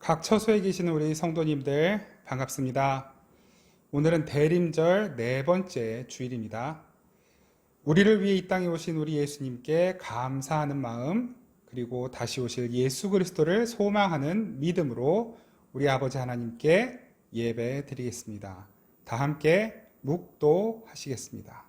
각 처소에 계시는 우리 성도님들 반갑습니다. 오늘은 대림절 네 번째 주일입니다. 우리를 위해 이 땅에 오신 우리 예수님께 감사하는 마음, 그리고 다시 오실 예수 그리스도를 소망하는 믿음으로 우리 아버지 하나님께 예배 드리겠습니다. 다 함께 묵도하시겠습니다.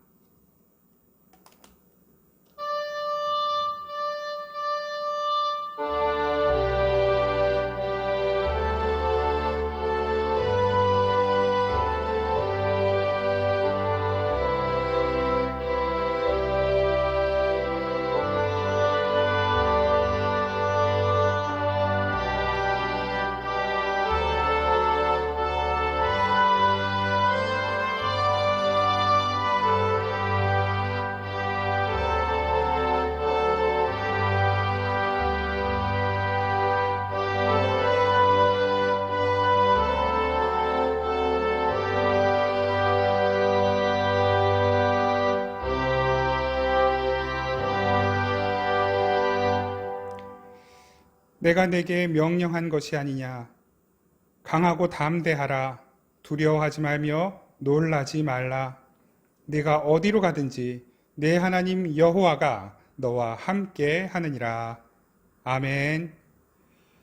내가 내게 명령한 것이 아니냐. 강하고 담대하라. 두려워하지 말며 놀라지 말라. 네가 어디로 가든지 내 하나님 여호와가 너와 함께 하느니라. 아멘.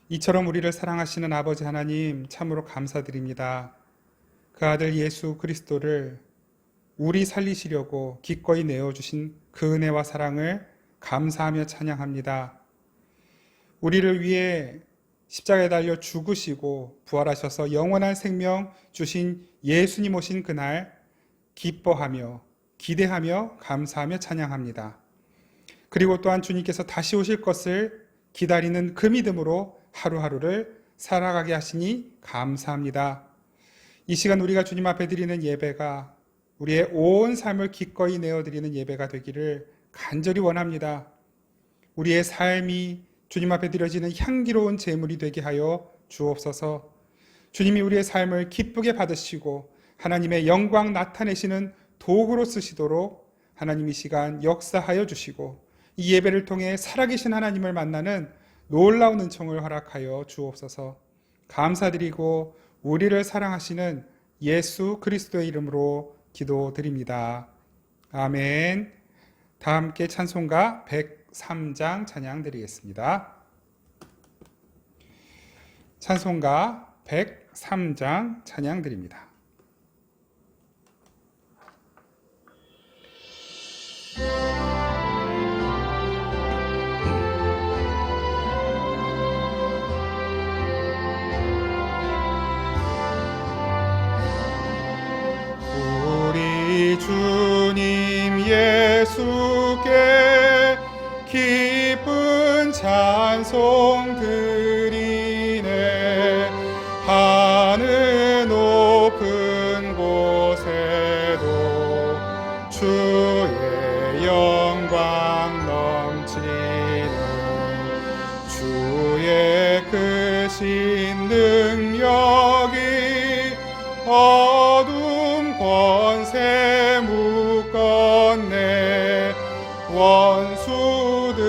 이처럼 우리를 사랑하시는 아버지 하나님 참으로 감사드립니다. 그 아들 예수 그리스도를 우리 살리시려고 기꺼이 내어주신 그 은혜와 사랑을 감사하며 찬양합니다. 우리를 위해 십자가에 달려 죽으시고 부활하셔서 영원한 생명 주신 예수님 오신 그날 기뻐하며 기대하며 감사하며 찬양합니다. 그리고 또한 주님께서 다시 오실 것을 기다리는 그 믿음으로 하루하루를 살아가게 하시니 감사합니다. 이 시간 우리가 주님 앞에 드리는 예배가 우리의 온 삶을 기꺼이 내어드리는 예배가 되기를 간절히 원합니다. 우리의 삶이 주님 앞에 드려지는 향기로운 제물이 되게 하여 주옵소서. 주님이 우리의 삶을 기쁘게 받으시고 하나님의 영광 나타내시는 도구로 쓰시도록 하나님 이 시간 역사하여 주시고 이 예배를 통해 살아계신 하나님을 만나는 놀라운 은총을 허락하여 주옵소서. 감사드리고 우리를 사랑하시는 예수 그리스도의 이름으로 기도드립니다. 아멘. 다 함께 찬송가 103장 찬양 드리겠습니다. 찬송가 103장 찬양 드립니다. 우리 주님 예수께 기쁜 찬송 드리네. 하늘 높은 곳에도 주의 영광 넘치는 주의 크신 능력이 어둠 권세 묶었네. 원수들을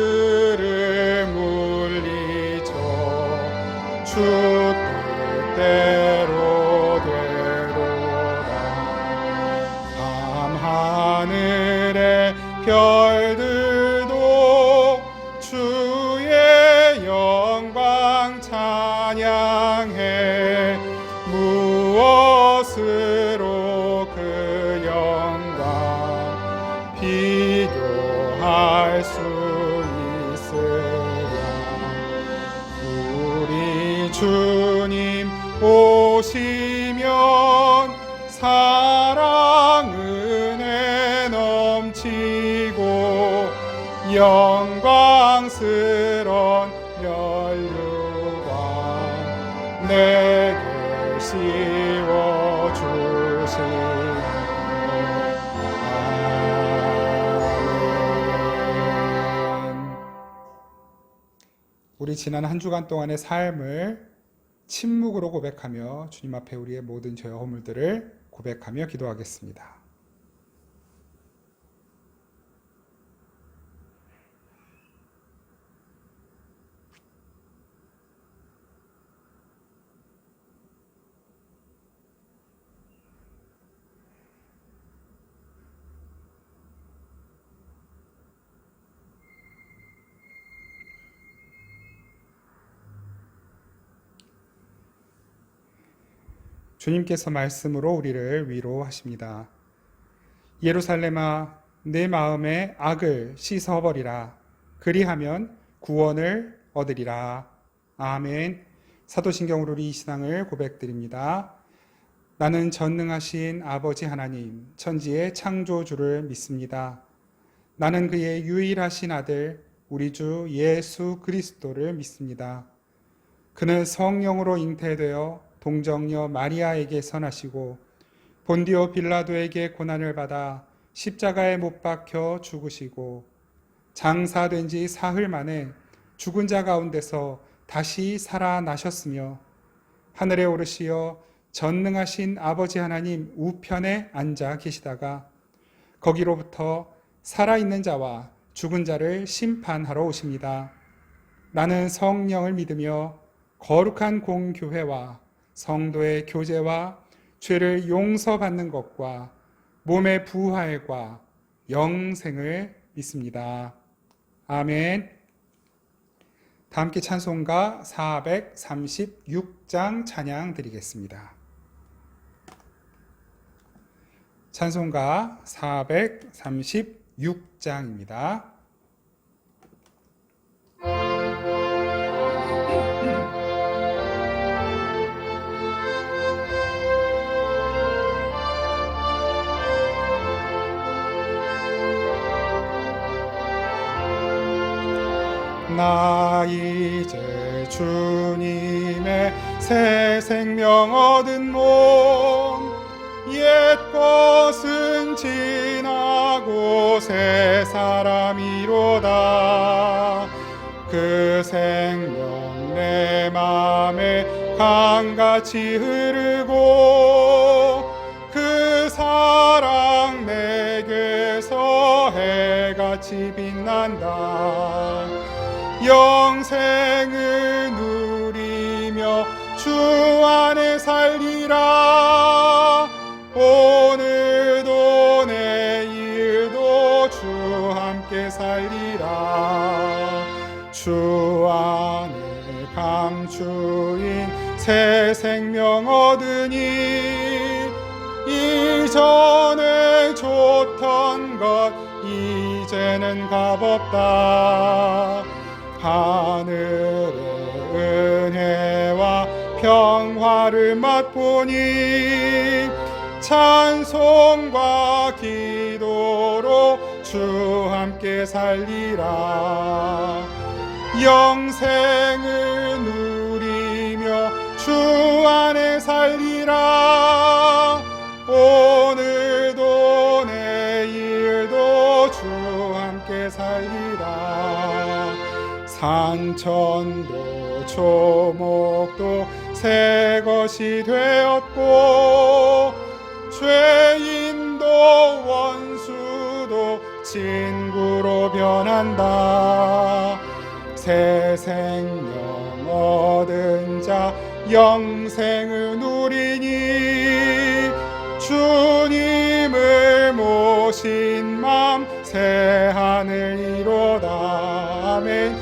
물리쳐 주 뜻대로 되도다. 밤하늘의 별들도 주의 영광 찬양해. 무엇으로 그 영광 비교할 수 있으랴. 우리 주님 오시면 사랑 은혜 넘치고 영광스런 면류관 내게 씌워 주시네. 아멘. 우리 지난 한 주간 동안의 삶을 침묵으로 고백하며 주님 앞에 우리의 모든 죄와 허물들을 고백하며 기도하겠습니다. 주님께서 말씀으로 우리를 위로하십니다. 예루살렘아, 내 마음의 악을 씻어버리라. 그리하면 구원을 얻으리라. 아멘. 사도신경으로 우리 이 신앙을 고백드립니다. 나는 전능하신 아버지 하나님, 천지의 창조주를 믿습니다. 나는 그의 유일하신 아들, 우리 주 예수 그리스도를 믿습니다. 그는 성령으로 잉태되어 동정녀 마리아에게 선하시고 본디오 빌라도에게 고난을 받아 십자가에 못 박혀 죽으시고 장사된 지 사흘 만에 죽은 자 가운데서 다시 살아나셨으며 하늘에 오르시어 전능하신 아버지 하나님 우편에 앉아 계시다가 거기로부터 살아있는 자와 죽은 자를 심판하러 오십니다. 나는 성령을 믿으며 거룩한 공교회와 성도의 교제와 죄를 용서받는 것과 몸의 부활과 영생을 믿습니다. 아멘. 다 함께 찬송가 436장 찬양 드리겠습니다. 찬송가 436장입니다. 나 이제 주님의 새 생명 얻은 몸 옛 것은 지나고 새 사람이로다. 그 생명 내 맘에 강같이 흐르고 그 사랑 내게서 해같이 빛난다. 영생을 누리며 주 안에 살리라. 오늘도 내일도 주 함께 살리라. 주 안에 감추인 새 생명 얻으니 이전에 좋던 것 이제는 값없다. 하늘의 은혜와 평화를 맛보니 찬송과 기도로 주 함께 살리라. 영생을 누리며 주 안에 살리라. 오늘도 내일도 주 함께 살리라. 산천도 초목도 새 것이 되었고 죄인도 원수도 친구로 변한다. 새 생명 얻은 자 영생을 누리니 주님을 모신 맘 새 하늘이로다. 아멘.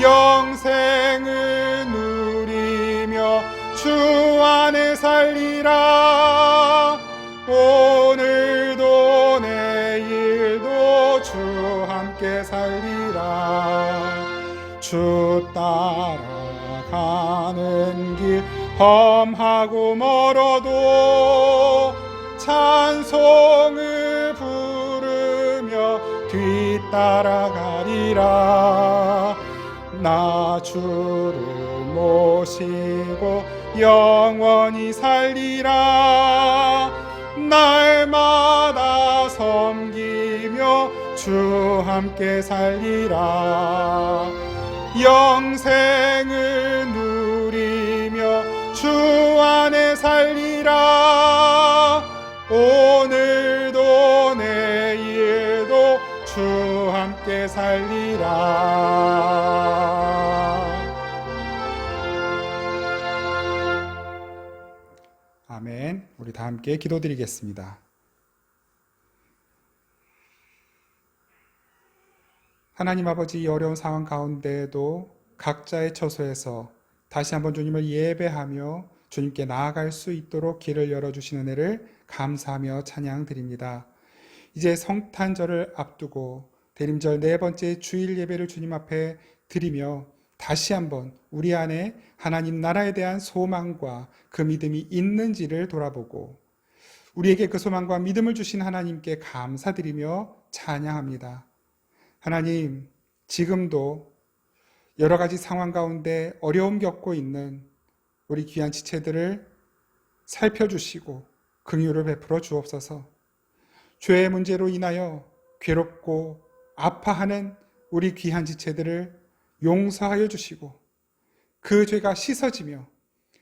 영생을 누리며 주 안에 살리라. 오늘도 내일도 주 함께 살리라. 주 따라가는 길 험하고 멀어도 찬송을 부르며 뒤따라가리라. 나 주를 모시고 영원히 살리라. 날마다 섬기며 주 함께 살리라. 영생을 누리며 주 안에 살리라. 오늘도 내일도 주 함께 살리라. 아멘. 우리 다 함께 기도드리겠습니다. 하나님 아버지, 이 어려운 상황 가운데에도 각자의 처소에서 다시 한번 주님을 예배하며 주님께 나아갈 수 있도록 길을 열어주신 은혜를 감사하며 찬양드립니다. 이제 성탄절을 앞두고 대림절 네 번째 주일 예배를 주님 앞에 드리며 다시 한번 우리 안에 하나님 나라에 대한 소망과 그 믿음이 있는지를 돌아보고 우리에게 그 소망과 믿음을 주신 하나님께 감사드리며 찬양합니다. 하나님, 지금도 여러 가지 상황 가운데 어려움 겪고 있는 우리 귀한 지체들을 살펴주시고 긍휼을 베풀어 주옵소서. 죄의 문제로 인하여 괴롭고 아파하는 우리 귀한 지체들을 용서하여 주시고 그 죄가 씻어지며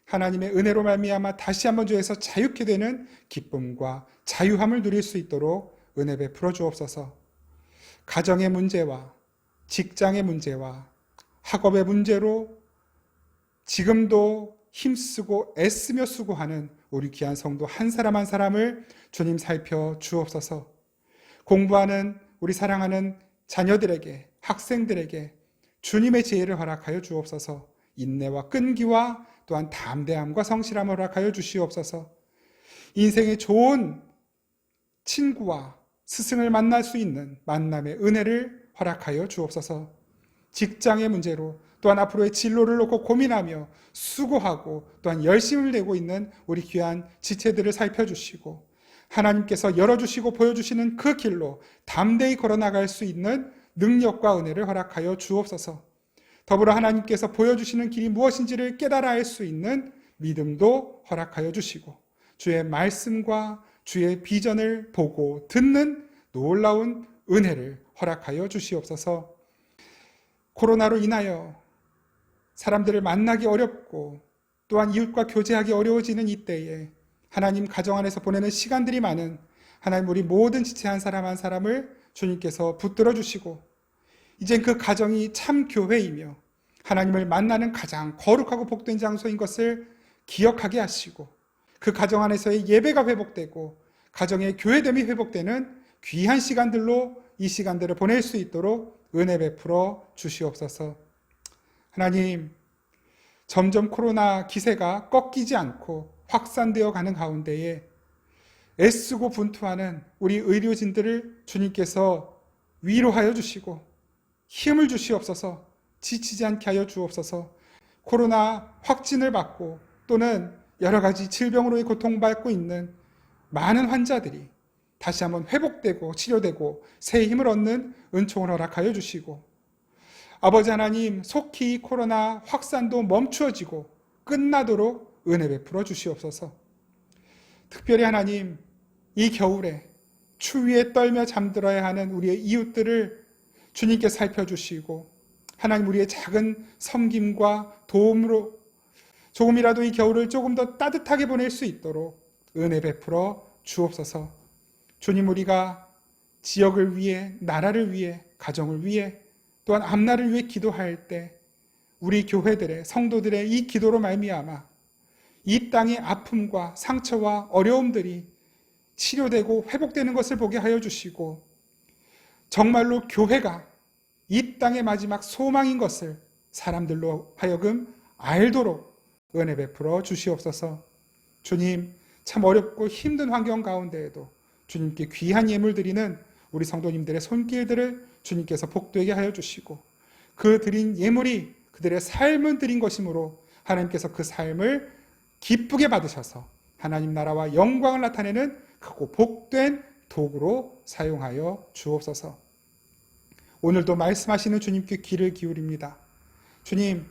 하나님의 은혜로 말미암아 다시 한번 죄에서 자유케 되는 기쁨과 자유함을 누릴 수 있도록 은혜 베풀어 주옵소서. 가정의 문제와 직장의 문제와 학업의 문제로 지금도 힘쓰고 애쓰며 수고하는 우리 귀한 성도 한 사람 한 사람을 주님 살펴 주옵소서. 공부하는 우리 사랑하는 자녀들에게, 학생들에게 주님의 지혜를 허락하여 주옵소서. 인내와 끈기와 또한 담대함과 성실함을 허락하여 주시옵소서. 인생의 좋은 친구와 스승을 만날 수 있는 만남의 은혜를 허락하여 주옵소서. 직장의 문제로 또한 앞으로의 진로를 놓고 고민하며 수고하고 또한 열심을 내고 있는 우리 귀한 지체들을 살펴주시고 하나님께서 열어주시고 보여주시는 그 길로 담대히 걸어나갈 수 있는 능력과 은혜를 허락하여 주옵소서. 더불어 하나님께서 보여주시는 길이 무엇인지를 깨달아 알 수 있는 믿음도 허락하여 주시고 주의 말씀과 주의 비전을 보고 듣는 놀라운 은혜를 허락하여 주시옵소서. 코로나로 인하여 사람들을 만나기 어렵고 또한 이웃과 교제하기 어려워지는 이때에 하나님 가정 안에서 보내는 시간들이 많은 하나님 우리 모든 지체 한 사람 한 사람을 주님께서 붙들어 주시고 이젠 그 가정이 참 교회이며 하나님을 만나는 가장 거룩하고 복된 장소인 것을 기억하게 하시고 그 가정 안에서의 예배가 회복되고 가정의 교회됨이 회복되는 귀한 시간들로 이 시간들을 보낼 수 있도록 은혜 베풀어 주시옵소서. 하나님, 점점 코로나 기세가 꺾이지 않고 확산되어 가는 가운데에 애쓰고 분투하는 우리 의료진들을 주님께서 위로하여 주시고 힘을 주시옵소서. 지치지 않게 하여 주옵소서. 코로나 확진을 받고 또는 여러 가지 질병으로 고통받고 있는 많은 환자들이 다시 한번 회복되고 치료되고 새 힘을 얻는 은총을 허락하여 주시고 아버지 하나님, 속히 코로나 확산도 멈추어지고 끝나도록 은혜 베풀어 주시옵소서. 특별히 하나님, 이 겨울에 추위에 떨며 잠들어야 하는 우리의 이웃들을 주님께 살펴주시고 하나님 우리의 작은 섬김과 도움으로 조금이라도 이 겨울을 조금 더 따뜻하게 보낼 수 있도록 은혜 베풀어 주옵소서. 주님, 우리가 지역을 위해, 나라를 위해, 가정을 위해 또한 앞날을 위해 기도할 때 우리 교회들의 성도들의 이 기도로 말미암아 이 땅의 아픔과 상처와 어려움들이 치료되고 회복되는 것을 보게 하여 주시고 정말로 교회가 이 땅의 마지막 소망인 것을 사람들로 하여금 알도록 은혜 베풀어 주시옵소서. 주님, 참 어렵고 힘든 환경 가운데에도 주님께 귀한 예물 드리는 우리 성도님들의 손길들을 주님께서 복되게 하여 주시고 그 드린 예물이 그들의 삶을 드린 것이므로 하나님께서 그 삶을 기쁘게 받으셔서 하나님 나라와 영광을 나타내는 크고 복된 도구로 사용하여 주옵소서. 오늘도 말씀하시는 주님께 귀를 기울입니다. 주님,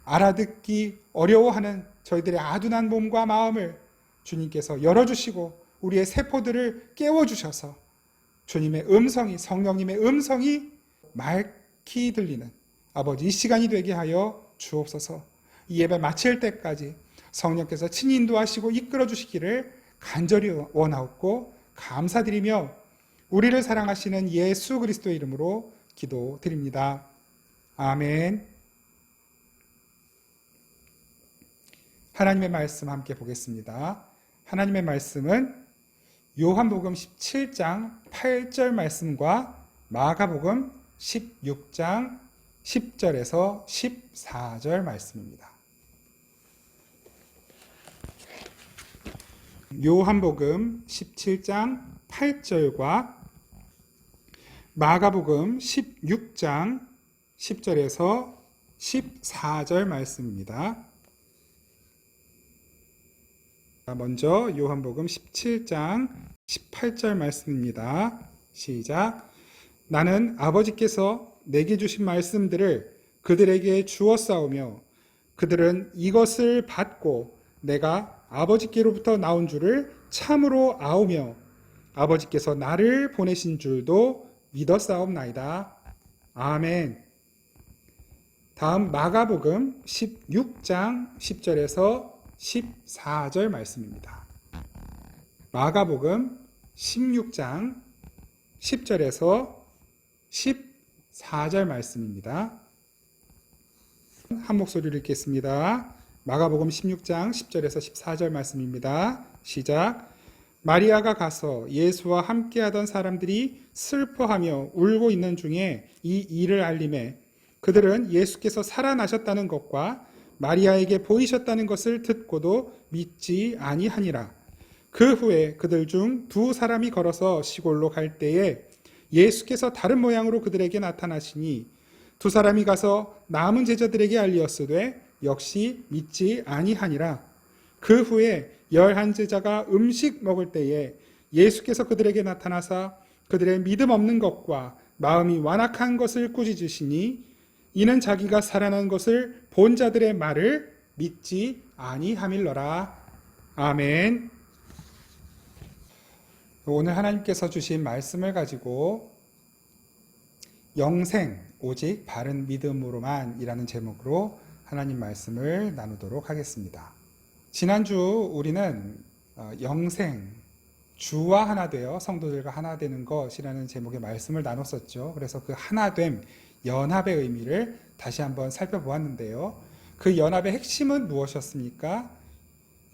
알아듣기 어려워하는 저희들의 아둔한 몸과 마음을 주님께서 열어주시고 우리의 세포들을 깨워주셔서 주님의 음성이, 성령님의 음성이 맑히 들리는 아버지 이 시간이 되게 하여 주옵소서. 이 예배 마칠 때까지 성령께서 친히 인도하시고 이끌어 주시기를 간절히 원하옵고 감사드리며 우리를 사랑하시는 예수 그리스도의 이름으로 기도드립니다. 아멘. 하나님의 말씀 함께 보겠습니다. 하나님의 말씀은 요한복음 17장 8절 말씀과 마가복음 16장 10절에서 14절 말씀입니다. 요한복음 17장 8절과 마가복음 16장 10절에서 14절 말씀입니다. 먼저 요한복음 17장 18절 말씀입니다. 시작. 나는 아버지께서 내게 주신 말씀들을 그들에게 주었사오며 그들은 이것을 받고 내가 아버지께로부터 나온 줄을 참으로 아오며 아버지께서 나를 보내신 줄도 믿었사옵나이다. 아멘. 다음 마가복음 16장 10절에서 14절 말씀입니다. 마가복음 16장 10절에서 14절 말씀입니다. 한 목소리를 읽겠습니다. 마가복음 16장 10절에서 14절 말씀입니다. 시작. 마리아가 가서 예수와 함께하던 사람들이 슬퍼하며 울고 있는 중에 이 일을 알림해 그들은 예수께서 살아나셨다는 것과 마리아에게 보이셨다는 것을 듣고도 믿지 아니하니라. 그 후에 그들 중 두 사람이 걸어서 시골로 갈 때에 예수께서 다른 모양으로 그들에게 나타나시니 두 사람이 가서 남은 제자들에게 알리었으되 역시 믿지 아니하니라. 그 후에 11제자가 음식 먹을 때에 예수께서 그들에게 나타나사 그들의 믿음 없는 것과 마음이 완악한 것을 꾸짖으시니 이는 자기가 살아난 것을 본 자들의 말을 믿지 아니함일러라. 아멘. 오늘 하나님께서 주신 말씀을 가지고 영생 오직 바른 믿음으로만 이라는 제목으로 하나님 말씀을 나누도록 하겠습니다. 지난주 우리는 영생, 주와 하나 되어 성도들과 하나 되는 것이라는 제목의 말씀을 나눴었죠. 그래서 그 하나됨, 연합의 의미를 다시 한번 살펴보았는데요. 그 연합의 핵심은 무엇이었습니까?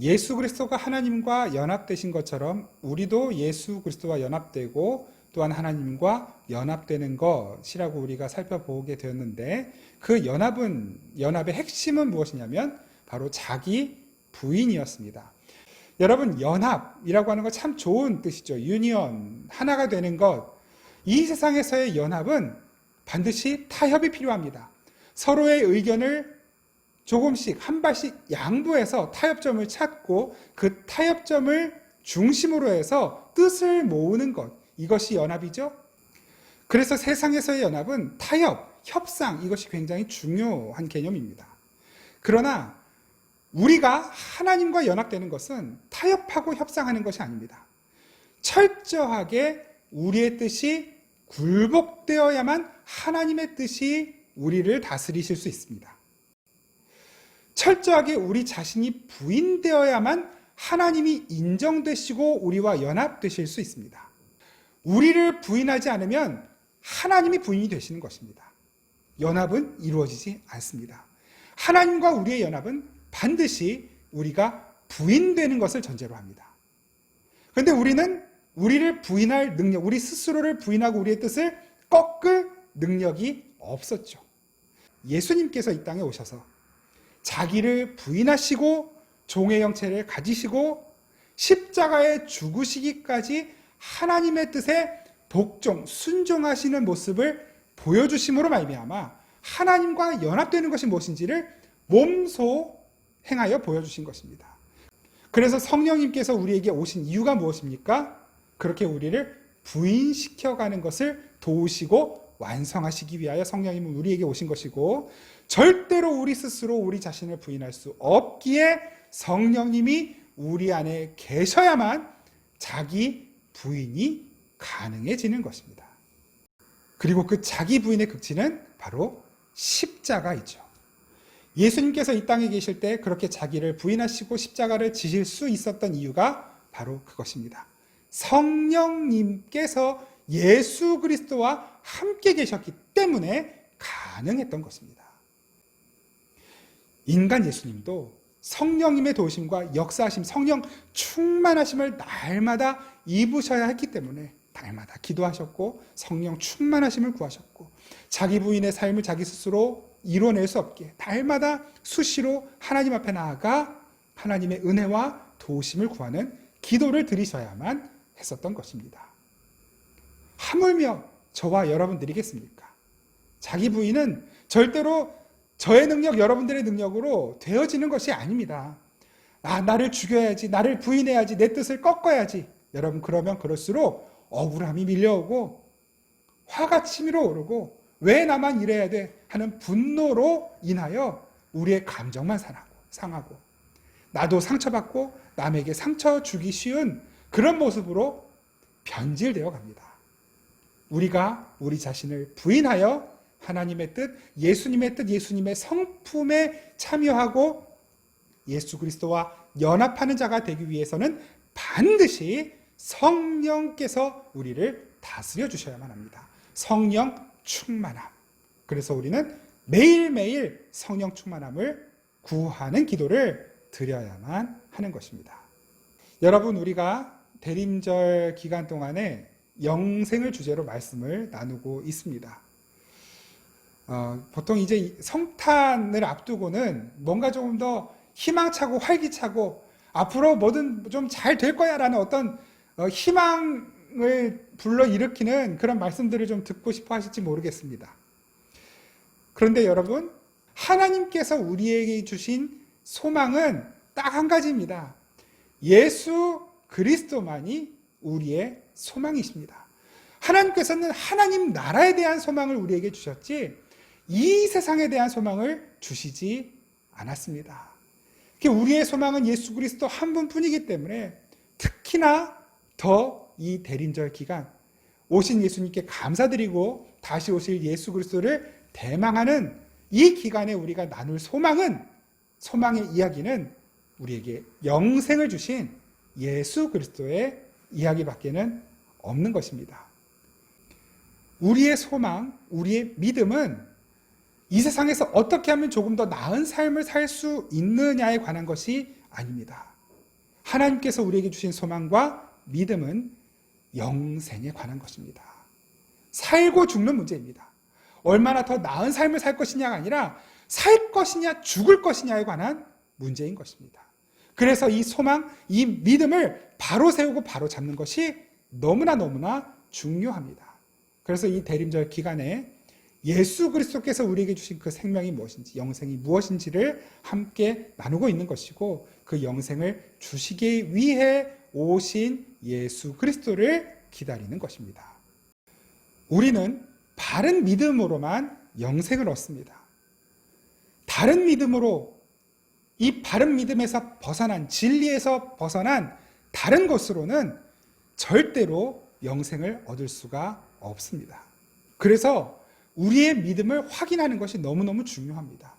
예수 그리스도가 하나님과 연합되신 것처럼 우리도 예수 그리스도와 연합되고 또한 하나님과 연합되는 것이라고 우리가 살펴보게 되었는데 그 연합의 핵심은 무엇이냐면 바로 자기 부인이었습니다. 여러분, 연합이라고 하는 거 참 좋은 뜻이죠. 유니언, 하나가 되는 것. 이 세상에서의 연합은 반드시 타협이 필요합니다. 서로의 의견을 조금씩 한 발씩 양보해서 타협점을 찾고 그 타협점을 중심으로 해서 뜻을 모으는 것. 이것이 연합이죠. 그래서 세상에서의 연합은 타협, 협상, 이것이 굉장히 중요한 개념입니다. 그러나 우리가 하나님과 연합되는 것은 타협하고 협상하는 것이 아닙니다. 철저하게 우리의 뜻이 굴복되어야만 하나님의 뜻이 우리를 다스리실 수 있습니다. 철저하게 우리 자신이 부인되어야만 하나님이 인정되시고 우리와 연합되실 수 있습니다. 우리를 부인하지 않으면 하나님이 부인이 되시는 것입니다. 연합은 이루어지지 않습니다. 하나님과 우리의 연합은 반드시 우리가 부인되는 것을 전제로 합니다. 그런데 우리는 우리를 부인할 능력, 우리 스스로를 부인하고 우리의 뜻을 꺾을 능력이 없었죠. 예수님께서 이 땅에 오셔서 자기를 부인하시고 종의 형체를 가지시고 십자가에 죽으시기까지 하나님의 뜻에 복종, 순종하시는 모습을 보여주심으로 말미암아 하나님과 연합되는 것이 무엇인지를 몸소 행하여 보여주신 것입니다. 그래서 성령님께서 우리에게 오신 이유가 무엇입니까? 그렇게 우리를 부인시켜가는 것을 도우시고 완성하시기 위하여 성령님은 우리에게 오신 것이고 절대로 우리 스스로 우리 자신을 부인할 수 없기에 성령님이 우리 안에 계셔야만 자기 부인이 가능해지는 것입니다. 그리고 그 자기 부인의 극치는 바로 십자가이죠. 예수님께서 이 땅에 계실 때 그렇게 자기를 부인하시고 십자가를 지실 수 있었던 이유가 바로 그것입니다. 성령님께서 예수 그리스도와 함께 계셨기 때문에 가능했던 것입니다. 인간 예수님도 성령님의 도우심과 역사하심, 성령 충만하심을 날마다 입으셔야 했기 때문에 날마다 기도하셨고 성령 충만하심을 구하셨고 자기 부인의 삶을 자기 스스로 이뤄낼 수 없게 날마다 수시로 하나님 앞에 나아가 하나님의 은혜와 도우심을 구하는 기도를 드리셔야만 했었던 것입니다. 하물며 저와 여러분들이겠습니까? 자기 부인은 절대로 저의 능력, 여러분들의 능력으로 되어지는 것이 아닙니다. 나를 죽여야지, 나를 부인해야지, 내 뜻을 꺾어야지. 여러분, 그러면 그럴수록 억울함이 밀려오고 화가 치밀어 오르고 왜 나만 이래야 돼 하는 분노로 인하여 우리의 감정만 상하고 나도 상처받고 남에게 상처 주기 쉬운 그런 모습으로 변질되어 갑니다. 우리가 우리 자신을 부인하여 하나님의 뜻, 예수님의 뜻, 예수님의 성품에 참여하고 예수 그리스도와 연합하는 자가 되기 위해서는 반드시 성령께서 우리를 다스려 주셔야만 합니다. 성령 충만함. 그래서 우리는 매일매일 성령 충만함을 구하는 기도를 드려야만 하는 것입니다. 여러분, 우리가 대림절 기간 동안에 영생을 주제로 말씀을 나누고 있습니다. 보통 이제 성탄을 앞두고는 뭔가 조금 더 희망차고 활기차고 앞으로 뭐든 좀 잘 될 거야 라는 어떤 희망을 불러일으키는 그런 말씀들을 좀 듣고 싶어 하실지 모르겠습니다. 그런데 여러분, 하나님께서 우리에게 주신 소망은 딱 한 가지입니다. 예수 그리스도만이 우리의 소망이십니다. 하나님께서는 하나님 나라에 대한 소망을 우리에게 주셨지 이 세상에 대한 소망을 주시지 않았습니다. 우리의 소망은 예수 그리스도 한 분뿐이기 때문에 특히나 더 이 대림절 기간 오신 예수님께 감사드리고 다시 오실 예수 그리스도를 대망하는 이 기간에 우리가 나눌 소망의 이야기는 우리에게 영생을 주신 예수 그리스도의 이야기밖에는 없는 것입니다. 우리의 소망, 우리의 믿음은 이 세상에서 어떻게 하면 조금 더 나은 삶을 살 수 있느냐에 관한 것이 아닙니다. 하나님께서 우리에게 주신 소망과 믿음은 영생에 관한 것입니다. 살고 죽는 문제입니다. 얼마나 더 나은 삶을 살 것이냐가 아니라 살 것이냐 죽을 것이냐에 관한 문제인 것입니다. 그래서 이 소망, 이 믿음을 바로 세우고 바로 잡는 것이 너무나 중요합니다. 그래서 이 대림절 기간에 예수 그리스도께서 우리에게 주신 그 생명이 무엇인지, 영생이 무엇인지를 함께 나누고 있는 것이고 그 영생을 주시기 위해 오신 예수 그리스도를 기다리는 것입니다. 우리는 바른 믿음으로만 영생을 얻습니다. 다른 믿음으로 이 바른 믿음에서 벗어난, 진리에서 벗어난 다른 것으로는 절대로 영생을 얻을 수가 없습니다. 그래서 우리의 믿음을 확인하는 것이 너무너무 중요합니다.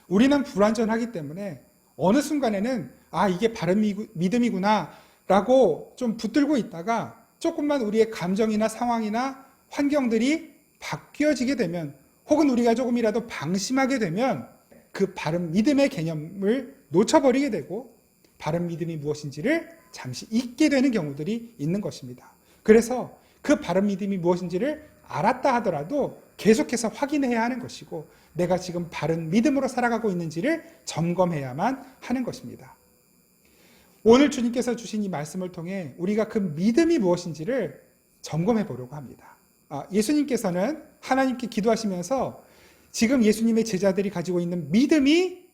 우리는 불완전하기 때문에 어느 순간에는 이게 바른 믿음이구나 라고 좀 붙들고 있다가 조금만 우리의 감정이나 상황이나 환경들이 바뀌어지게 되면 혹은 우리가 조금이라도 방심하게 되면 그 바른 믿음의 개념을 놓쳐버리게 되고 바른 믿음이 무엇인지를 잠시 잊게 되는 경우들이 있는 것입니다. 그래서 그 바른 믿음이 무엇인지를 알았다 하더라도 계속해서 확인해야 하는 것이고 내가 지금 바른 믿음으로 살아가고 있는지를 점검해야만 하는 것입니다. 오늘 주님께서 주신 이 말씀을 통해 우리가 그 믿음이 무엇인지를 점검해 보려고 합니다. 예수님께서는 하나님께 기도하시면서 지금 예수님의 제자들이 가지고 있는 믿음이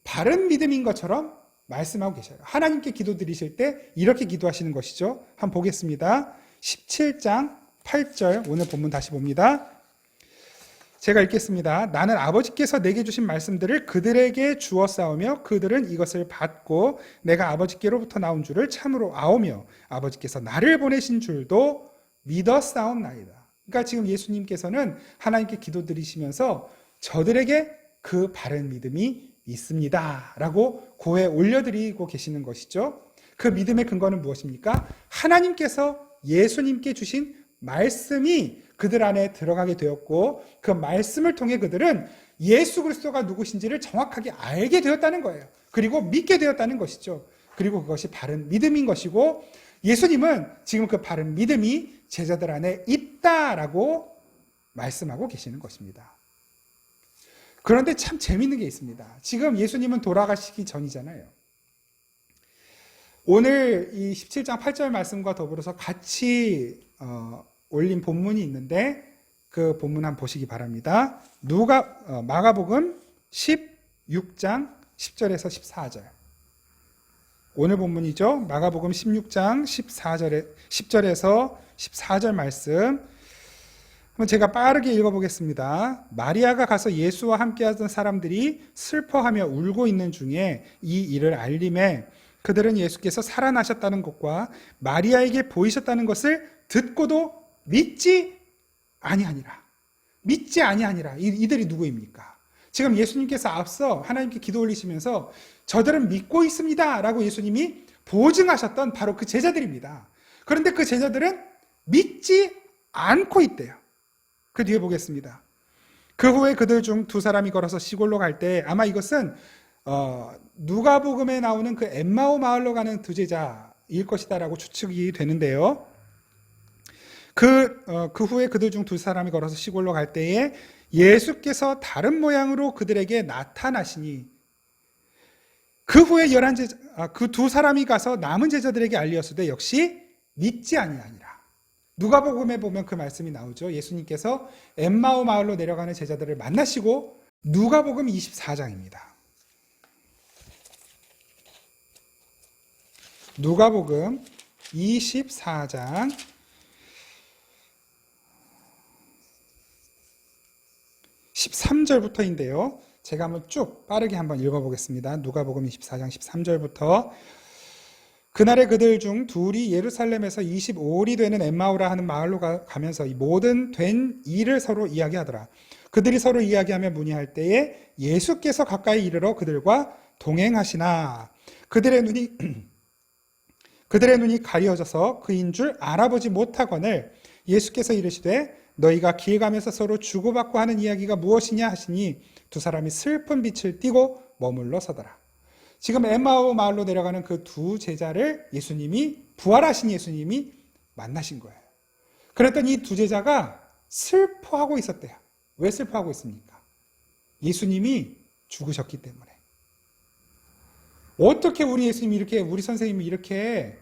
바른 믿음인 것처럼 말씀하고 계셔요. 하나님께 기도드리실 때 이렇게 기도하시는 것이죠. 한번 보겠습니다. 17장 8절 오늘 본문 다시 봅니다. 제가 읽겠습니다. 나는 아버지께서 내게 주신 말씀들을 그들에게 주었사오며 그들은 이것을 받고 내가 아버지께로부터 나온 줄을 참으로 아오며 아버지께서 나를 보내신 줄도 믿었사옵나이다. 그러니까 지금 예수님께서는 하나님께 기도드리시면서 저들에게 그 바른 믿음이 있습니다 라고 고해 올려드리고 계시는 것이죠. 그 믿음의 근거는 무엇입니까? 하나님께서 예수님께 주신 말씀이 그들 안에 들어가게 되었고 그 말씀을 통해 그들은 예수 그리스도가 누구신지를 정확하게 알게 되었다는 거예요. 그리고 믿게 되었다는 것이죠. 그리고 그것이 바른 믿음인 것이고 예수님은 지금 그 바른 믿음이 제자들 안에 있다라고 말씀하고 계시는 것입니다. 그런데 참 재밌는 게 있습니다. 지금 예수님은 돌아가시기 전이잖아요. 오늘 이 17장 8절 말씀과 더불어서 같이 올린 본문이 있는데 그 본문 한번 보시기 바랍니다. 마가복음 16장 10절에서 14절. 오늘 본문이죠. 마가복음 16장 10절에서 14절 말씀. 한번 제가 빠르게 읽어보겠습니다. 마리아가 가서 예수와 함께하던 사람들이 슬퍼하며 울고 있는 중에 이 일을 알림해 그들은 예수께서 살아나셨다는 것과 마리아에게 보이셨다는 것을 듣고도 믿지 아니하니라. 이들이 누구입니까? 지금 예수님께서 앞서 하나님께 기도 올리시면서 저들은 믿고 있습니다 라고 예수님이 보증하셨던 바로 그 제자들입니다. 그런데 그 제자들은 믿지 않고 있대요. 그 뒤에 보겠습니다. 그 후에 그들 중 두 사람이 걸어서 시골로 갈 때, 아마 이것은 누가복음에 나오는 그 엠마오 마을로 가는 두 제자일 것이다라고 추측이 되는데요. 그 후에 그들 중 두 사람이 걸어서 시골로 갈 때에 예수께서 다른 모양으로 그들에게 나타나시니, 그 후에 그 두 사람이 가서 남은 제자들에게 알리었으되 역시 믿지 아니하니라. 누가복음에 보면 그 말씀이 나오죠. 예수님께서 엠마오 마을로 내려가는 제자들을 만나시고, 누가복음 24장입니다. 누가복음 24장 13절부터인데요. 제가 한번 쭉 빠르게 한번 읽어보겠습니다. 누가복음 24장 13절부터. 그날에 그들 중 둘이 예루살렘에서 25일이 되는 엠마오라 하는 마을로 가면서 이 모든 된 일을 서로 이야기하더라. 그들이 서로 이야기하며 문의할 때에 예수께서 가까이 이르러 그들과 동행하시나 그들의 눈이 가려져서 그인 줄 알아보지 못하거늘 예수께서 이르시되 너희가 길 가면서 서로 주고받고 하는 이야기가 무엇이냐 하시니 두 사람이 슬픈 빛을 띠고 머물러 서더라. 지금 엠마오 마을로 내려가는 그 두 제자를 부활하신 예수님이 만나신 거예요. 그랬더니 이 두 제자가 슬퍼하고 있었대요. 왜 슬퍼하고 있습니까? 예수님이 죽으셨기 때문에. 어떻게 우리 선생님이 이렇게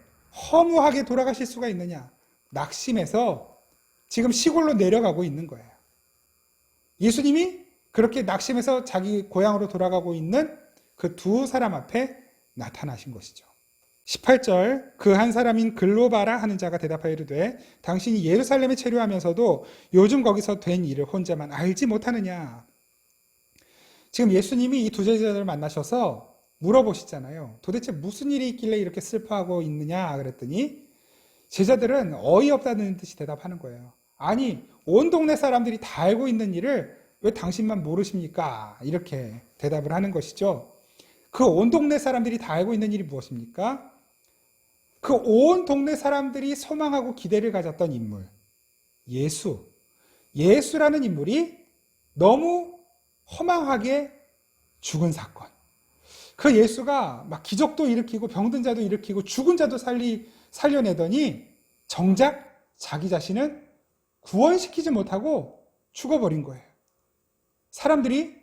허무하게 돌아가실 수가 있느냐? 낙심해서 지금 시골로 내려가고 있는 거예요. 예수님이 그렇게 낙심해서 자기 고향으로 돌아가고 있는 그 두 사람 앞에 나타나신 것이죠. 18절, 그 한 사람인 글로바라 하는 자가 대답하여 이르되 당신이 예루살렘에 체류하면서도 요즘 거기서 된 일을 혼자만 알지 못하느냐. 지금 예수님이 이 두 제자들을 만나셔서 물어보시잖아요. 도대체 무슨 일이 있길래 이렇게 슬퍼하고 있느냐 그랬더니 제자들은 어이없다는 듯이 대답하는 거예요. 아니, 온 동네 사람들이 다 알고 있는 일을 왜 당신만 모르십니까? 이렇게 대답을 하는 것이죠. 그 온 동네 사람들이 다 알고 있는 일이 무엇입니까? 그 온 동네 사람들이 소망하고 기대를 가졌던 인물, 예수라는 인물이 너무 허망하게 죽은 사건. 그 예수가 막 기적도 일으키고 병든 자도 일으키고 죽은 자도 살려내더니 정작 자기 자신은 구원시키지 못하고 죽어버린 거예요. 사람들이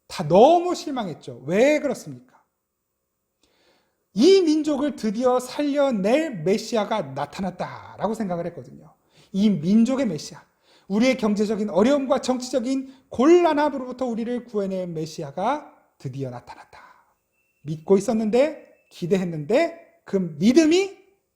다 너무 실망했죠. 왜 그렇습니까? 이 민족을 드디어 살려낼 메시아가 나타났다라고 생각을 했거든요. 이 민족의 메시아, 우리의 경제적인 어려움과 정치적인 곤란함으로부터 우리를 구해낼 메시아가 드디어 나타났다. 믿고 있었는데, 기대했는데 그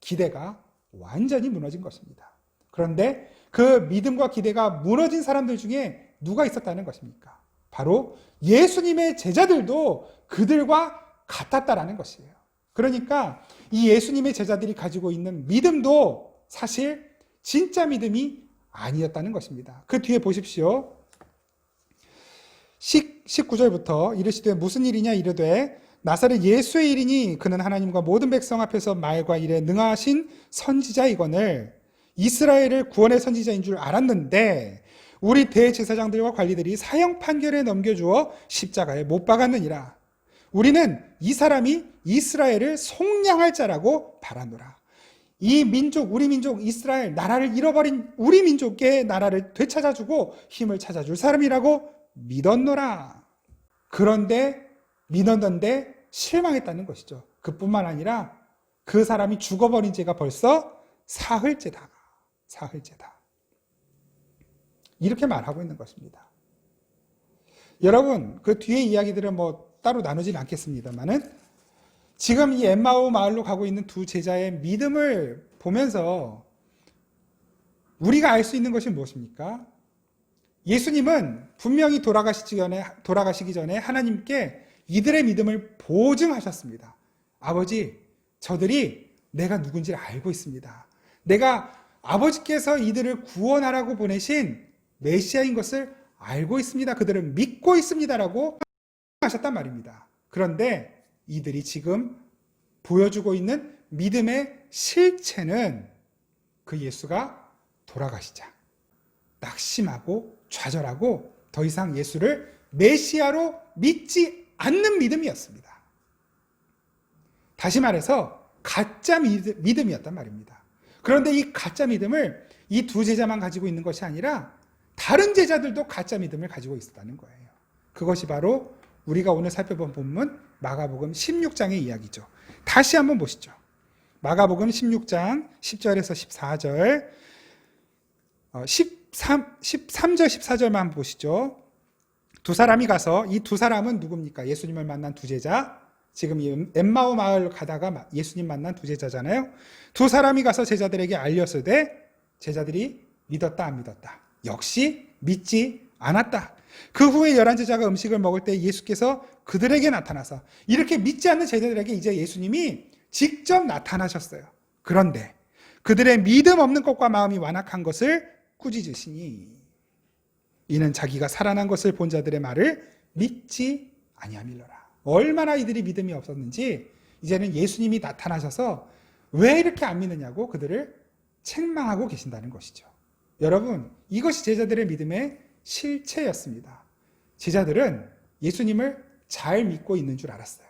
기대가 완전히 무너진 것입니다. 그런데 그 믿음과 기대가 무너진 사람들 중에 누가 있었다는 것입니까? 바로 예수님의 제자들도 그들과 같았다라는 것이에요. 그러니까 이 예수님의 제자들이 가지고 있는 믿음도 사실 진짜 믿음이 아니었다는 것입니다. 그 뒤에 보십시오. 19절부터 이르시되 무슨 일이냐 이르되 나사렛 예수의 일이니 그는 하나님과 모든 백성 앞에서 말과 일에 능하신 선지자이거늘 이스라엘을 구원의 선지자인 줄 알았는데 우리 대제사장들과 관리들이 사형 판결에 넘겨주어 십자가에 못 박았느니라. 우리는 이 사람이 이스라엘을 속량할 자라고 바라노라. 이 민족, 우리 민족 이스라엘, 나라를 잃어버린 우리 민족의 나라를 되찾아주고 힘을 찾아줄 사람이라고 믿었노라. 그런데 믿었는데 실망했다는 것이죠. 그뿐만 아니라 그 사람이 죽어버린 지가 벌써 사흘째다. 사흘째다. 이렇게 말하고 있는 것입니다. 여러분, 그 뒤에 이야기들은 따로 나누진 않겠습니다만은 지금 이 엠마오 마을로 가고 있는 두 제자의 믿음을 보면서 우리가 알 수 있는 것이 무엇입니까? 예수님은 분명히 돌아가시기 전에 하나님께 이들의 믿음을 보증하셨습니다. 아버지, 저들이 내가 누군지를 알고 있습니다. 내가 아버지께서 이들을 구원하라고 보내신 메시아인 것을 알고 있습니다. 그들은 믿고 있습니다라고 하셨단 말입니다. 그런데 이들이 지금 보여주고 있는 믿음의 실체는 그 예수가 돌아가시자 낙심하고 좌절하고 더 이상 예수를 메시아로 믿지 않는 믿음이었습니다. 다시 말해서 가짜 믿음이었단 말입니다. 그런데 이 가짜 믿음을 이 두 제자만 가지고 있는 것이 아니라 다른 제자들도 가짜 믿음을 가지고 있었다는 거예요. 그것이 바로 우리가 오늘 살펴본 본문 마가복음 16장의 이야기죠. 다시 한번 보시죠. 마가복음 16장 10절에서 14절 13절 14절만 보시죠. 두 사람이 가서, 이 두 사람은 누굽니까? 예수님을 만난 두 제자, 지금 이 엠마오 마을 가다가 예수님 만난 두 제자잖아요. 두 사람이 가서 제자들에게 알렸으되 제자들이 믿었다 안 믿었다? 역시 믿지 않았다. 그 후에 11제자가 음식을 먹을 때 예수께서 그들에게 나타나서, 이렇게 믿지 않는 제자들에게 이제 예수님이 직접 나타나셨어요. 그런데 그들의 믿음 없는 것과 마음이 완악한 것을 꾸짖으시니 이는 자기가 살아난 것을 본 자들의 말을 믿지 아니함이로라. 얼마나 이들이 믿음이 없었는지 이제는 예수님이 나타나셔서 왜 이렇게 안 믿느냐고 그들을 책망하고 계신다는 것이죠. 여러분, 이것이 제자들의 믿음의 실체였습니다. 제자들은 예수님을 잘 믿고 있는 줄 알았어요.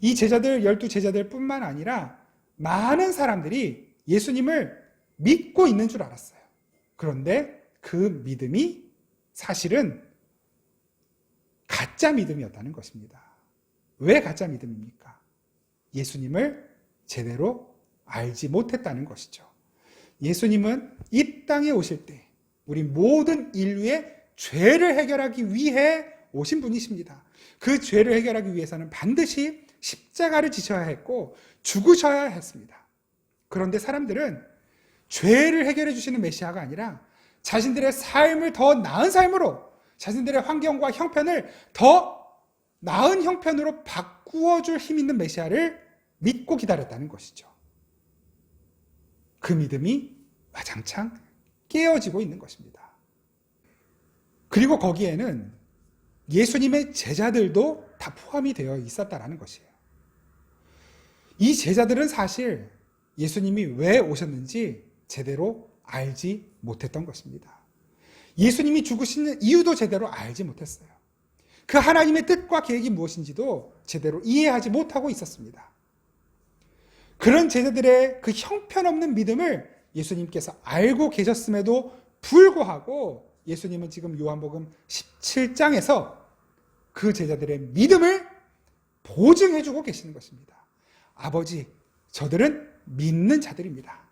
이 제자들, 12제자들 뿐만 아니라 많은 사람들이 예수님을 믿고 있는 줄 알았어요. 그런데 그 믿음이 사실은 가짜 믿음이었다는 것입니다. 왜 가짜 믿음입니까? 예수님을 제대로 알지 못했다는 것이죠. 예수님은 이 땅에 오실 때 우리 모든 인류의 죄를 해결하기 위해 오신 분이십니다. 그 죄를 해결하기 위해서는 반드시 십자가를 지셔야 했고 죽으셔야 했습니다. 그런데 사람들은 죄를 해결해 주시는 메시아가 아니라 자신들의 삶을 더 나은 삶으로, 자신들의 환경과 형편을 더 나은 형편으로 바꾸어 줄 힘 있는 메시아를 믿고 기다렸다는 것이죠. 그 믿음이 와장창 깨어지고 있는 것입니다. 그리고 거기에는 예수님의 제자들도 다 포함이 되어 있었다는 것이에요. 이 제자들은 사실 예수님이 왜 오셨는지 제대로 알지 못했던 것입니다. 예수님이 죽으시는 이유도 제대로 알지 못했어요. 그 하나님의 뜻과 계획이 무엇인지도 제대로 이해하지 못하고 있었습니다. 그런 제자들의 그 형편없는 믿음을 예수님께서 알고 계셨음에도 불구하고 예수님은 지금 요한복음 17장에서 그 제자들의 믿음을 보증해주고 계시는 것입니다. 아버지, 저들은 믿는 자들입니다.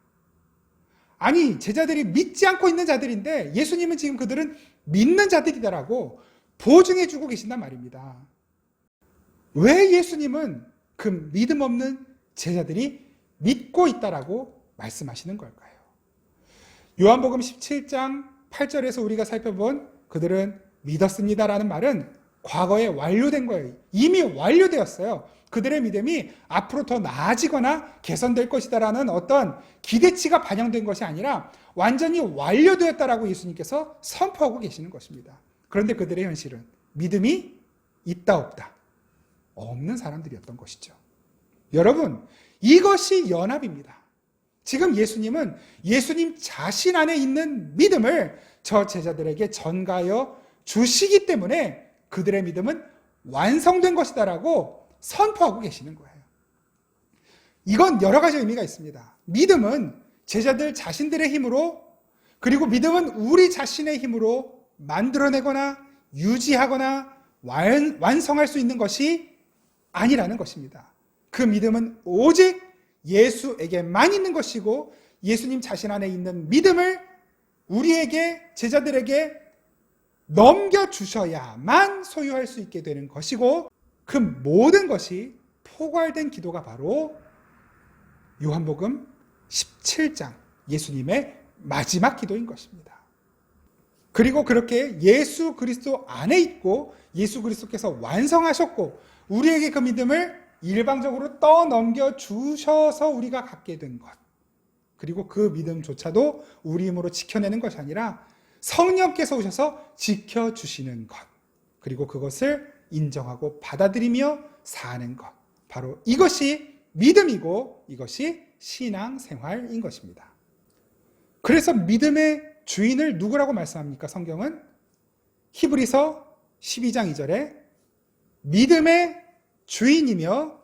아니, 제자들이 믿지 않고 있는 자들인데 예수님은 지금 그들은 믿는 자들이다라고 보증해주고 계신단 말입니다. 왜 예수님은 그 믿음 없는 제자들이 믿고 있다라고 말씀하시는 걸까요? 요한복음 17장 8절에서 우리가 살펴본 그들은 믿었습니다라는 말은 과거에 완료된 거예요. 이미 완료되었어요. 그들의 믿음이 앞으로 더 나아지거나 개선될 것이다라는 어떤 기대치가 반영된 것이 아니라 완전히 완료되었다라고 예수님께서 선포하고 계시는 것입니다. 그런데 그들의 현실은 믿음이 있다 없다, 없는 사람들이었던 것이죠. 여러분, 이것이 연합입니다. 지금 예수님은 예수님 자신 안에 있는 믿음을 저 제자들에게 전가하여 주시기 때문에 그들의 믿음은 완성된 것이다라고 선포하고 계시는 거예요. 이건 여러 가지 의미가 있습니다. 믿음은 제자들 자신들의 힘으로, 그리고 믿음은 우리 자신의 힘으로 만들어내거나 유지하거나 완성할 수 있는 것이 아니라는 것입니다. 그 믿음은 오직 예수에게만 있는 것이고 예수님 자신 안에 있는 믿음을 우리에게, 제자들에게 넘겨주셔야만 소유할 수 있게 되는 것이고, 그 모든 것이 포괄된 기도가 바로 요한복음 17장 예수님의 마지막 기도인 것입니다. 그리고 그렇게 예수 그리스도 안에 있고 예수 그리스도께서 완성하셨고 우리에게 그 믿음을 일방적으로 떠넘겨 주셔서 우리가 갖게 된 것, 그리고 그 믿음조차도 우리 힘으로 지켜내는 것이 아니라 성령께서 오셔서 지켜주시는 것, 그리고 그것을 인정하고 받아들이며 사는 것, 바로 이것이 믿음이고 이것이 신앙생활인 것입니다. 그래서 믿음의 주인을 누구라고 말씀합니까? 성경은 히브리서 12장 2절에 믿음의 주인이며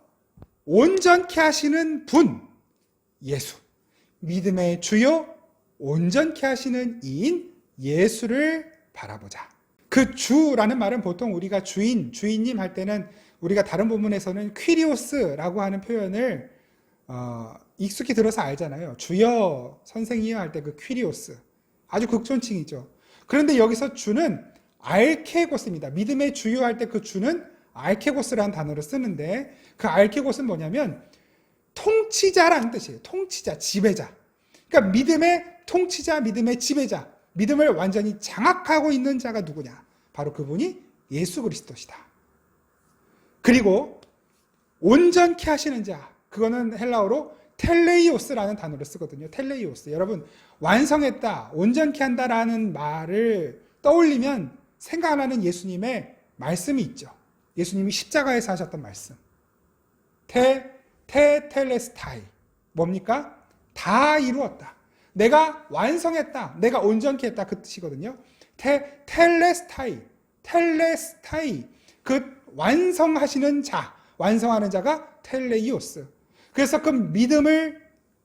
온전케 하시는 분 예수, 믿음의 주요 온전케 하시는 이인 예수를 바라보자. 그 주라는 말은 보통 우리가 주인님 할 때는 우리가 다른 본문에서는 퀴리오스라고 하는 표현을 익숙히 들어서 알잖아요. 주여, 선생이여 할 때 그 퀴리오스, 아주 극존칭이죠. 그런데 여기서 주는 알케고스입니다. 믿음의 주요 할 때 그 주는 알케고스라는 단어를 쓰는데, 그 알케고스는 뭐냐면 통치자라는 뜻이에요. 통치자, 지배자. 그러니까 믿음의 통치자, 믿음의 지배자, 믿음을 완전히 장악하고 있는 자가 누구냐? 바로 그분이 예수 그리스도시다. 그리고 온전케 하시는 자, 그거는 헬라어로 텔레이오스라는 단어를 쓰거든요. 텔레이오스. 여러분, 완성했다, 온전케 한다라는 말을 떠올리면 생각나는 예수님의 말씀이 있죠. 예수님이 십자가에서 하셨던 말씀. 테텔레스타이. 뭡니까? 다 이루었다. 내가 완성했다. 내가 온전케 했다. 그 뜻이거든요. 텔레스타이. 그 완성하시는 자, 완성하는 자가 텔레이오스. 그래서 그 믿음을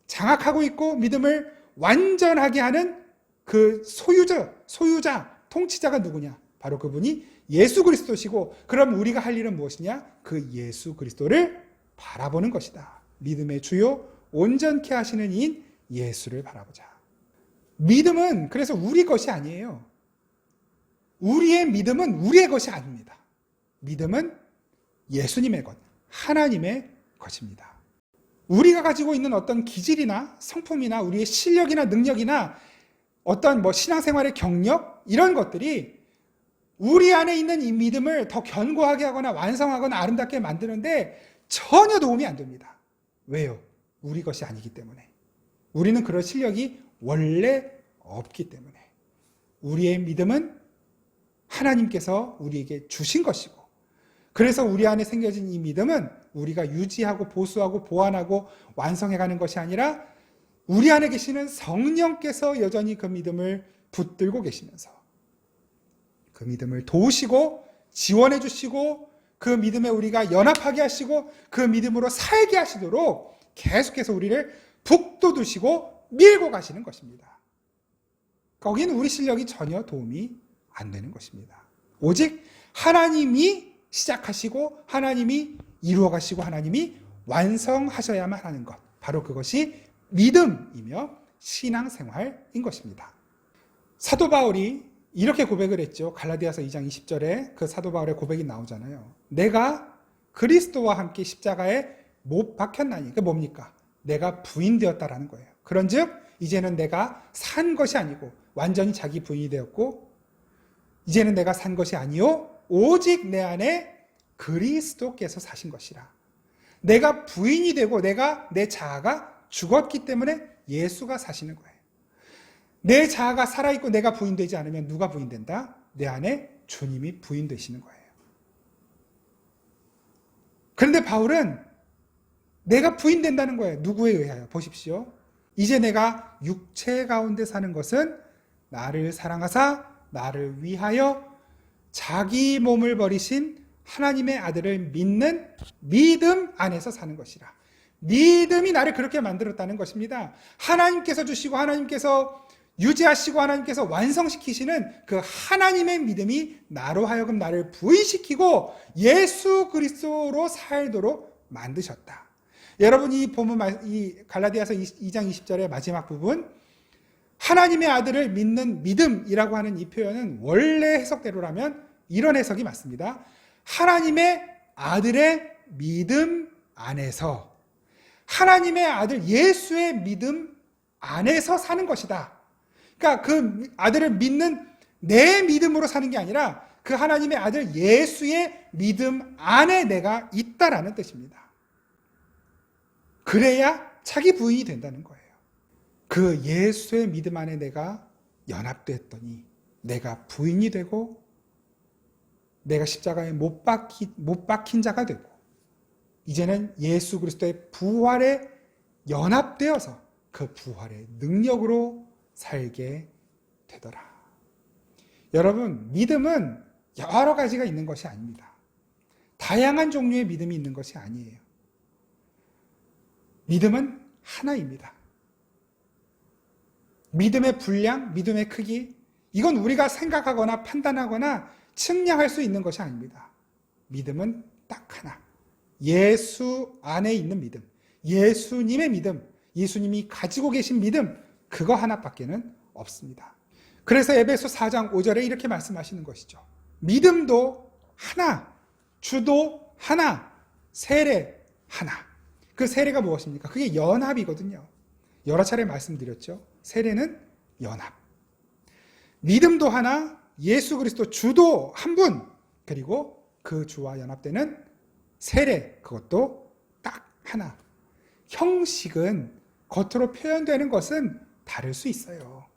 장악하고 있고 믿음을 완전하게 하는 그 소유자, 통치자가 누구냐? 바로 그분이 예수 그리스도시고, 그럼 우리가 할 일은 무엇이냐? 그 예수 그리스도를 바라보는 것이다. 믿음의 주요 온전케 하시는 이인 예수를 바라보자. 믿음은 그래서 우리 것이 아니에요. 우리의 믿음은 우리의 것이 아닙니다. 믿음은 예수님의 것, 하나님의 것입니다. 우리가 가지고 있는 어떤 기질이나 성품이나 우리의 실력이나 능력이나 어떤 신앙생활의 경력, 이런 것들이 우리 안에 있는 이 믿음을 더 견고하게 하거나 완성하거나 아름답게 만드는데 전혀 도움이 안 됩니다. 왜요? 우리 것이 아니기 때문에. 우리는 그럴 실력이 원래 없기 때문에. 우리의 믿음은 하나님께서 우리에게 주신 것이고, 그래서 우리 안에 생겨진 이 믿음은 우리가 유지하고 보수하고 보완하고 완성해가는 것이 아니라 우리 안에 계시는 성령께서 여전히 그 믿음을 붙들고 계시면서 그 믿음을 도우시고 지원해 주시고 그 믿음에 우리가 연합하게 하시고 그 믿음으로 살게 하시도록 계속해서 우리를 북돋우시고 밀고 가시는 것입니다. 거기는 우리 실력이 전혀 도움이 안 되는 것입니다. 오직 하나님이 시작하시고 하나님이 이루어 가시고 하나님이 완성하셔야만 하는 것, 바로 그것이 믿음이며 신앙생활인 것입니다. 사도 바울이 이렇게 고백을 했죠. 갈라디아서 2장 20절에 그 사도 바울의 고백이 나오잖아요. 내가 그리스도와 함께 십자가에 못 박혔나니. 그게 뭡니까? 내가 부인되었다라는 거예요. 그런즉 이제는 내가 산 것이 아니고, 완전히 자기 부인이 되었고, 이제는 내가 산 것이 아니요 오직 내 안에 그리스도께서 사신 것이라. 내가 부인이 되고 내 자아가 죽었기 때문에 예수가 사시는 거예요. 내 자아가 살아있고 내가 부인되지 않으면 누가 부인된다? 내 안에 주님이 부인되시는 거예요. 그런데 바울은 내가 부인된다는 거예요. 누구에 의하여? 보십시오. 이제 내가 육체 가운데 사는 것은 나를 사랑하사 나를 위하여 자기 몸을 버리신 하나님의 아들을 믿는 믿음 안에서 사는 것이라. 믿음이 나를 그렇게 만들었다는 것입니다. 하나님께서 주시고 하나님께서 유지하시고 하나님께서 완성시키시는 그 하나님의 믿음이 나로 하여금 나를 부인시키고 예수 그리스도로 살도록 만드셨다. 여러분이 이 본문, 이 갈라디아서 2장 20절의 마지막 부분, 하나님의 아들을 믿는 믿음이라고 하는 이 표현은 원래 해석대로라면 이런 해석이 맞습니다. 하나님의 아들의 믿음 안에서, 하나님의 아들 예수의 믿음 안에서 사는 것이다. 그러니까 그 아들을 믿는 내 믿음으로 사는 게 아니라 그 하나님의 아들 예수의 믿음 안에 내가 있다라는 뜻입니다. 그래야 자기 부인이 된다는 거예요. 그 예수의 믿음 안에 내가 연합됐더니 내가 부인이 되고 내가 십자가에 못 박힌 자가 되고 이제는 예수 그리스도의 부활에 연합되어서 그 부활의 능력으로 살게 되더라. 여러분, 믿음은 여러 가지가 있는 것이 아닙니다. 다양한 종류의 믿음이 있는 것이 아니에요. 믿음은 하나입니다. 믿음의 분량, 믿음의 크기, 이건 우리가 생각하거나 판단하거나 측량할 수 있는 것이 아닙니다. 믿음은 딱 하나. 예수 안에 있는 믿음, 예수님의 믿음, 예수님이 가지고 계신 믿음, 그거 하나밖에는 없습니다. 그래서 에베소 4장 5절에 이렇게 말씀하시는 것이죠. 믿음도 하나, 주도 하나, 세례 하나. 그 세례가 무엇입니까? 그게 연합이거든요. 여러 차례 말씀드렸죠. 세례는 연합. 믿음도 하나, 예수 그리스도 주도 한 분, 그리고 그 주와 연합되는 세례, 그것도 딱 하나. 형식은 겉으로 표현되는 것은 다를 수 있어요.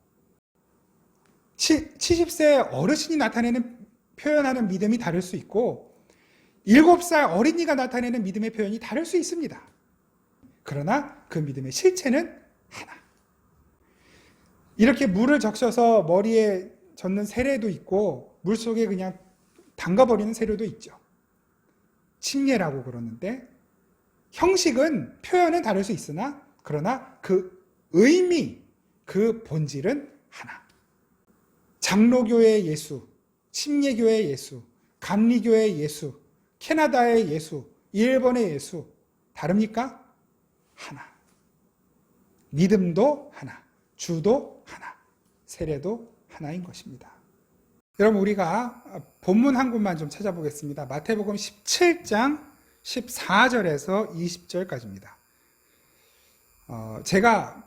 70세 어르신이 표현하는 믿음이 다를 수 있고 7살 어린이가 나타내는 믿음의 표현이 다를 수 있습니다. 그러나 그 믿음의 실체는 하나. 이렇게 물을 적셔서 머리에 젓는 세례도 있고 물속에 그냥 담가버리는 세례도 있죠. 침례라고 그러는데 형식은 표현은 다를 수 있으나 그러나 그 의미, 그 본질은 하나. 장로교의 예수, 침례교의 예수, 감리교의 예수, 캐나다의 예수, 일본의 예수 다릅니까? 하나. 믿음도 하나, 주도 하나, 세례도 하나인 것입니다. 여러분, 우리가 본문 한 군만 좀 찾아보겠습니다. 마태복음 17장 14절에서 20절까지입니다. 제가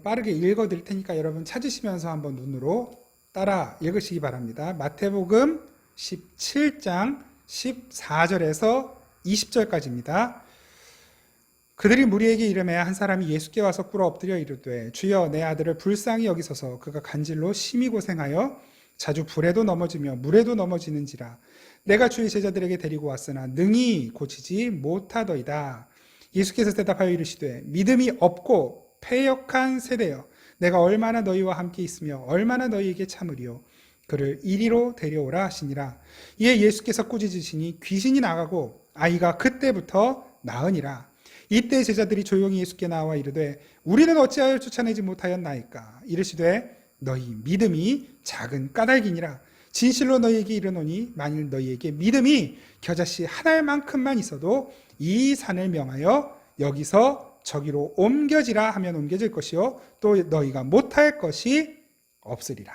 빠르게 읽어드릴 테니까 여러분 찾으시면서 한번 눈으로 따라 읽으시기 바랍니다. 마태복음 17장 14절에서 20절까지입니다. 그들이 무리에게 이르매 한 사람이 예수께 와서 꿇어 엎드려 이르되 주여 내 아들을 불쌍히 여기소서 그가 간질로 심히 고생하여 자주 불에도 넘어지며 물에도 넘어지는지라 내가 주의 제자들에게 데리고 왔으나 능히 고치지 못하더이다. 예수께서 대답하여 이르시되 믿음이 없고 패역한 세대여 내가 얼마나 너희와 함께 있으며 얼마나 너희에게 참으리요 그를 이리로 데려오라 하시니라. 이에 예수께서 꾸짖으시니 귀신이 나가고 아이가 그때부터 나으니라. 이때 제자들이 조용히 예수께 나와 이르되 우리는 어찌하여 쫓아내지 못하였나이까. 이르시되 너희 믿음이 작은 까닭이니라. 진실로 너희에게 이르노니 만일 너희에게 믿음이 겨자씨 한 알만큼만 있어도 이 산을 명하여 여기서 저기로 옮겨지라 하면 옮겨질 것이요 또 너희가 못할 것이 없으리라.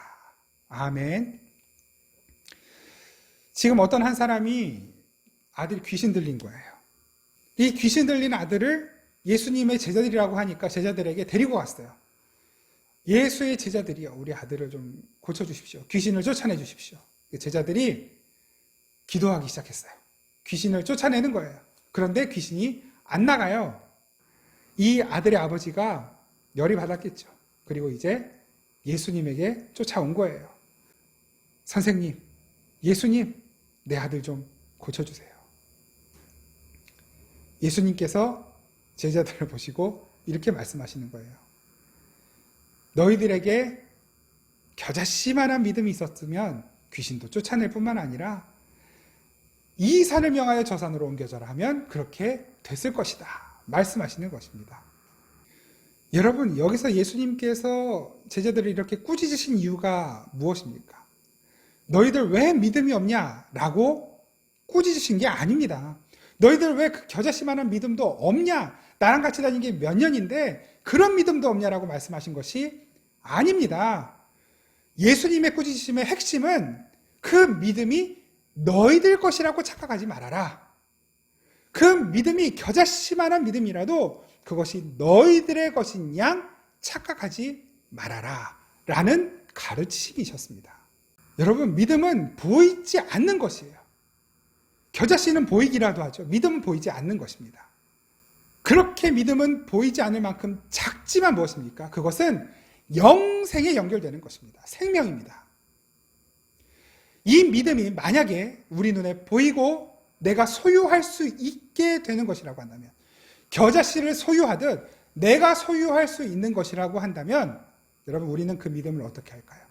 아멘. 지금 어떤 한 사람이 아들이 귀신 들린 거예요. 이 귀신 들린 아들을 예수님의 제자들이라고 하니까 제자들에게 데리고 왔어요. 예수의 제자들이요, 우리 아들을 좀 고쳐주십시오. 귀신을 쫓아내 주십시오. 제자들이 기도하기 시작했어요. 귀신을 쫓아내는 거예요. 그런데 귀신이 안 나가요. 이 아들의 아버지가 열이 받았겠죠. 그리고 이제 예수님에게 쫓아온 거예요. 선생님, 예수님, 내 아들 좀 고쳐주세요. 예수님께서 제자들을 보시고 이렇게 말씀하시는 거예요. 너희들에게 겨자씨만한 믿음이 있었으면 귀신도 쫓아낼 뿐만 아니라 이 산을 명하여 저 산으로 옮겨져라 하면 그렇게 됐을 것이다. 말씀하시는 것입니다. 여러분, 여기서 예수님께서 제자들을 이렇게 꾸짖으신 이유가 무엇입니까? 너희들 왜 믿음이 없냐라고 꾸짖으신 게 아닙니다. 너희들 왜 그 겨자씨만한 믿음도 없냐? 나랑 같이 다닌 게 몇 년인데 그런 믿음도 없냐라고 말씀하신 것이 아닙니다. 예수님의 꾸짖으심의 핵심은 그 믿음이 너희들 것이라고 착각하지 말아라. 그 믿음이 겨자씨만한 믿음이라도 그것이 너희들의 것인 양 착각하지 말아라 라는 가르치심이셨습니다. 여러분, 믿음은 보이지 않는 것이에요. 겨자씨는 보이기라도 하죠. 믿음은 보이지 않는 것입니다. 그렇게 믿음은 보이지 않을 만큼 작지만 무엇입니까? 그것은 영생에 연결되는 것입니다. 생명입니다. 이 믿음이 만약에 우리 눈에 보이고 내가 소유할 수 있게 되는 것이라고 한다면, 겨자씨를 소유하듯 내가 소유할 수 있는 것이라고 한다면, 여러분, 우리는 그 믿음을 어떻게 할까요?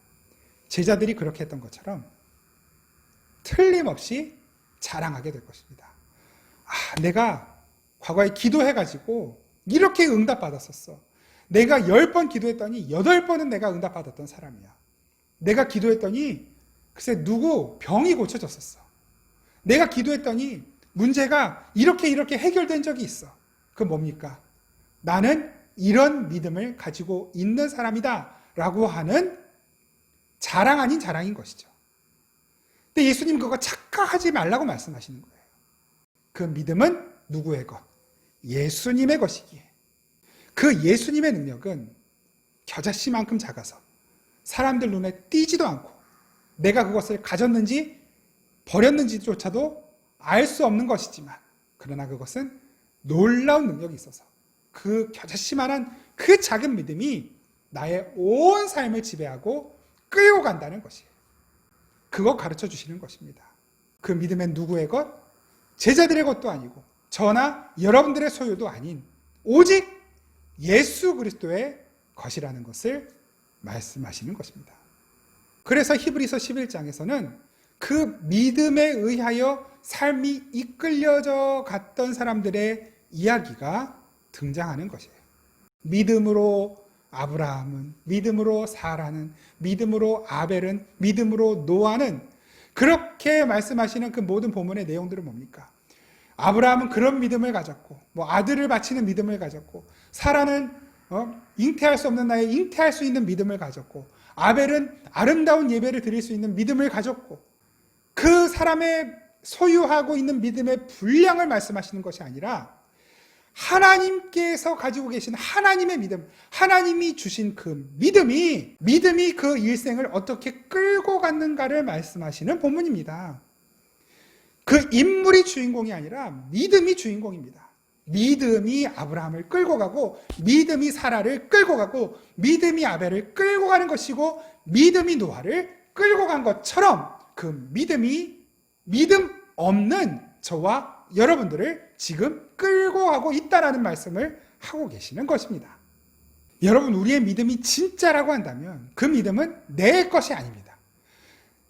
제자들이 그렇게 했던 것처럼 틀림없이 자랑하게 될 것입니다. 내가 과거에 기도해가지고 이렇게 응답받았었어. 내가 10번 기도했더니 8번은 내가 응답받았던 사람이야. 내가 기도했더니 글쎄 누구 병이 고쳐졌었어. 내가 기도했더니 문제가 이렇게 해결된 적이 있어. 그건 뭡니까? 나는 이런 믿음을 가지고 있는 사람이다 라고 하는 자랑 아닌 자랑인 것이죠. 근데 예수님 그거 착각하지 말라고 말씀하시는 거예요. 그 믿음은 누구의 것? 예수님의 것이기에. 그 예수님의 능력은 겨자씨만큼 작아서 사람들 눈에 띄지도 않고 내가 그것을 가졌는지 버렸는지조차도 알 수 없는 것이지만, 그러나 그것은 놀라운 능력이 있어서 그 겨자씨만한 그 작은 믿음이 나의 온 삶을 지배하고 끌고 간다는 것이에요. 그거 가르쳐 주시는 것입니다. 그 믿음은 누구의 것? 제자들의 것도 아니고 저나 여러분들의 소유도 아닌 오직 예수 그리스도의 것이라는 것을 말씀하시는 것입니다. 그래서 히브리서 11장에서는 그 믿음에 의하여 삶이 이끌려져 갔던 사람들의 이야기가 등장하는 것이에요. 믿음으로 아브라함은, 믿음으로 사라는, 믿음으로 아벨은, 믿음으로 노아는, 그렇게 말씀하시는 그 모든 본문의 내용들은 뭡니까? 아브라함은 그런 믿음을 가졌고, 아들을 바치는 믿음을 가졌고, 사라는 잉태할 수 없는 나이에 잉태할 수 있는 믿음을 가졌고, 아벨은 아름다운 예배를 드릴 수 있는 믿음을 가졌고, 그 사람의 소유하고 있는 믿음의 분량을 말씀하시는 것이 아니라 하나님께서 가지고 계신 하나님의 믿음, 하나님이 주신 그 믿음이 그 일생을 어떻게 끌고 갔는가를 말씀하시는 본문입니다. 그 인물이 주인공이 아니라 믿음이 주인공입니다. 믿음이 아브라함을 끌고 가고, 믿음이 사라를 끌고 가고, 믿음이 아벨을 끌고 가는 것이고, 믿음이 노아를 끌고 간 것처럼 그 믿음이 믿음 없는 저와 여러분들을 지금 끌고 가고 있다라는 말씀을 하고 계시는 것입니다. 여러분, 우리의 믿음이 진짜라고 한다면 그 믿음은 내 것이 아닙니다.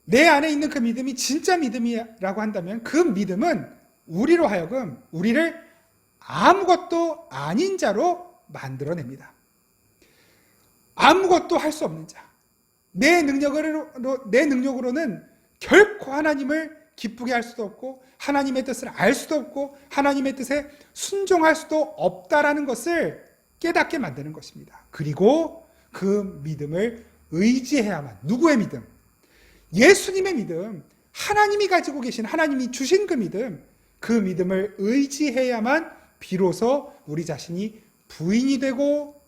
내 안에 있는 그 믿음이 진짜 믿음이라고 한다면 그 믿음은 우리로 하여금 우리를 아무것도 아닌 자로 만들어냅니다. 아무것도 할 수 없는 자. 내 능력으로는 결코 하나님을 기쁘게 할 수도 없고, 하나님의 뜻을 알 수도 없고, 하나님의 뜻에 순종할 수도 없다라는 것을 깨닫게 만드는 것입니다. 그리고 그 믿음을 의지해야만, 누구의 믿음? 예수님의 믿음, 하나님이 가지고 계신, 하나님이 주신 그 믿음을 의지해야만 비로소 우리 자신이 부인이 되고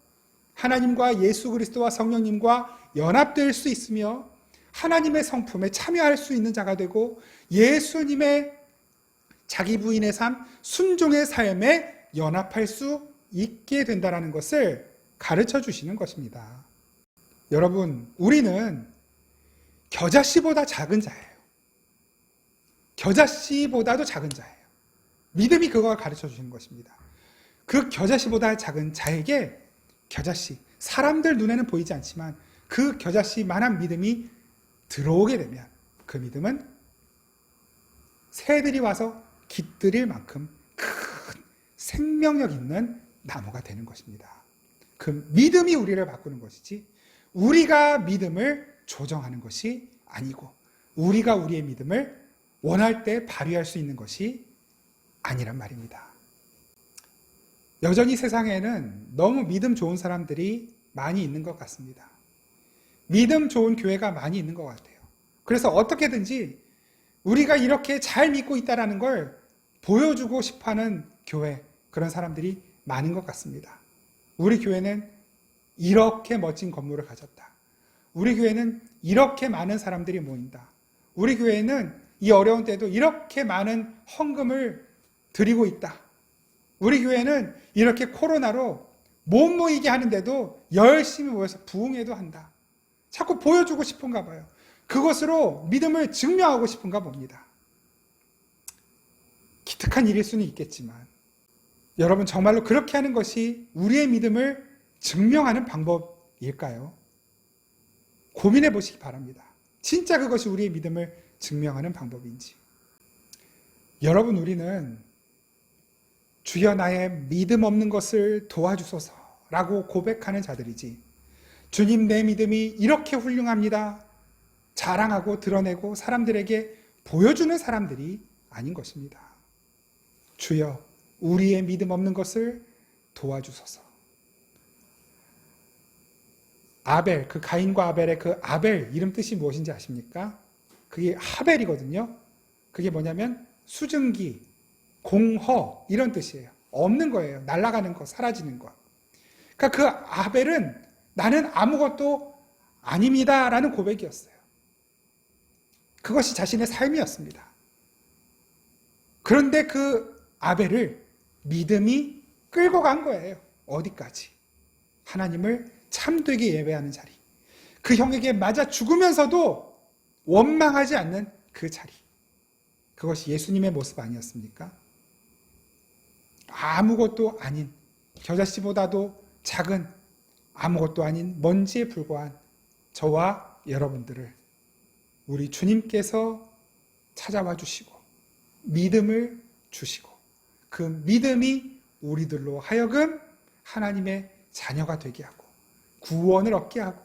하나님과 예수 그리스도와 성령님과 연합될 수 있으며 하나님의 성품에 참여할 수 있는 자가 되고 예수님의 자기 부인의 삶, 순종의 삶에 연합할 수 있게 된다는 것을 가르쳐 주시는 것입니다. 여러분, 우리는 겨자씨보다 작은 자예요. 겨자씨보다도 작은 자예요. 믿음이 그걸 가르쳐 주시는 것입니다. 그 겨자씨보다 작은 자에게 겨자씨, 사람들 눈에는 보이지 않지만 그 겨자씨만한 믿음이 들어오게 되면 그 믿음은 새들이 와서 깃들일 만큼 큰 생명력 있는 나무가 되는 것입니다. 그 믿음이 우리를 바꾸는 것이지 우리가 믿음을 조정하는 것이 아니고 우리가 우리의 믿음을 원할 때 발휘할 수 있는 것이 아니란 말입니다. 여전히 세상에는 너무 믿음 좋은 사람들이 많이 있는 것 같습니다. 믿음 좋은 교회가 많이 있는 것 같아요. 그래서 어떻게든지 우리가 이렇게 잘 믿고 있다는 걸 보여주고 싶어하는 교회, 그런 사람들이 많은 것 같습니다. 우리 교회는 이렇게 멋진 건물을 가졌다. 우리 교회는 이렇게 많은 사람들이 모인다. 우리 교회는 이 어려운 때도 이렇게 많은 헌금을 드리고 있다. 우리 교회는 이렇게 코로나로 못 모이게 하는데도 열심히 모여서 부흥회도 한다. 자꾸 보여주고 싶은가 봐요. 그것으로 믿음을 증명하고 싶은가 봅니다. 기특한 일일 수는 있겠지만 여러분, 정말로 그렇게 하는 것이 우리의 믿음을 증명하는 방법일까요? 고민해 보시기 바랍니다. 진짜 그것이 우리의 믿음을 증명하는 방법인지. 여러분, 우리는 주여 나의 믿음 없는 것을 도와주소서 라고 고백하는 자들이지, 주님 내 믿음이 이렇게 훌륭합니다 자랑하고 드러내고 사람들에게 보여주는 사람들이 아닌 것입니다. 주여 우리의 믿음 없는 것을 도와주소서. 아벨, 그 가인과 아벨의 그 아벨 이름 뜻이 무엇인지 아십니까? 그게 하벨이거든요. 그게 뭐냐면 수증기, 공허 이런 뜻이에요. 없는 거예요. 날아가는 거, 사라지는 거. 그러니까 그 아벨은 나는 아무것도 아닙니다 라는 고백이었어요. 그것이 자신의 삶이었습니다. 그런데 그 아벨을 믿음이 끌고 간 거예요. 어디까지? 하나님을 참되게 예배하는 자리. 그 형에게 맞아 죽으면서도 원망하지 않는 그 자리. 그것이 예수님의 모습 아니었습니까? 아무것도 아닌, 겨자씨보다도 작은 아무것도 아닌 먼지에 불과한 저와 여러분들을 우리 주님께서 찾아와 주시고 믿음을 주시고 그 믿음이 우리들로 하여금 하나님의 자녀가 되게 하고 구원을 얻게 하고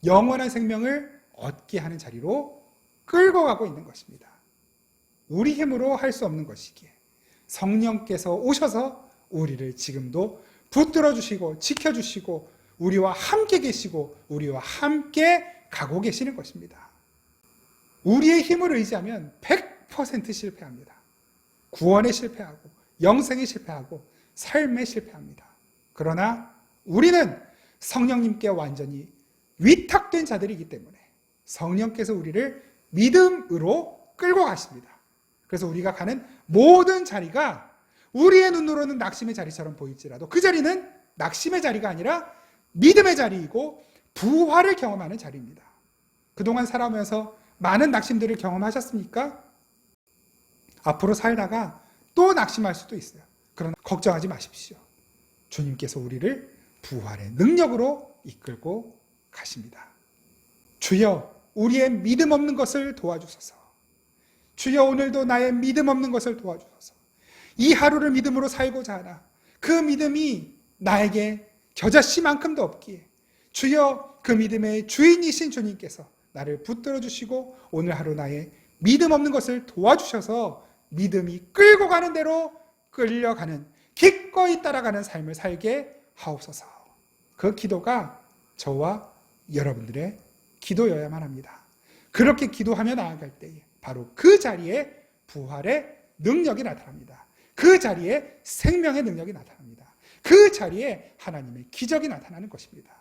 영원한 생명을 얻게 하는 자리로 끌고 가고 있는 것입니다. 우리 힘으로 할 수 없는 것이기에 성령께서 오셔서 우리를 지금도 붙들어 주시고 지켜주시고 우리와 함께 계시고 우리와 함께 가고 계시는 것입니다. 우리의 힘을 의지하면 100% 실패합니다. 구원에 실패하고 영생에 실패하고 삶에 실패합니다. 그러나 우리는 성령님께 완전히 위탁된 자들이기 때문에 성령께서 우리를 믿음으로 끌고 가십니다. 그래서 우리가 가는 모든 자리가 우리의 눈으로는 낙심의 자리처럼 보일지라도 그 자리는 낙심의 자리가 아니라 믿음의 자리이고 부활을 경험하는 자리입니다. 그동안 살아오면서 많은 낙심들을 경험하셨습니까? 앞으로 살다가 또 낙심할 수도 있어요. 그러나 걱정하지 마십시오. 주님께서 우리를 부활의 능력으로 이끌고 가십니다. 주여 우리의 믿음 없는 것을 도와주소서. 주여 오늘도 나의 믿음 없는 것을 도와주소서. 이 하루를 믿음으로 살고자 하나 그 믿음이 나에게 겨자씨만큼도 없기에 주여 그 믿음의 주인이신 주님께서 나를 붙들어 주시고 오늘 하루 나의 믿음 없는 것을 도와주셔서 믿음이 끌고 가는 대로 끌려가는 기꺼이 따라가는 삶을 살게 하옵소서. 그 기도가 저와 여러분들의 기도여야만 합니다. 그렇게 기도하며 나아갈 때에 바로 그 자리에 부활의 능력이 나타납니다. 그 자리에 생명의 능력이 나타납니다. 그 자리에 하나님의 기적이 나타나는 것입니다.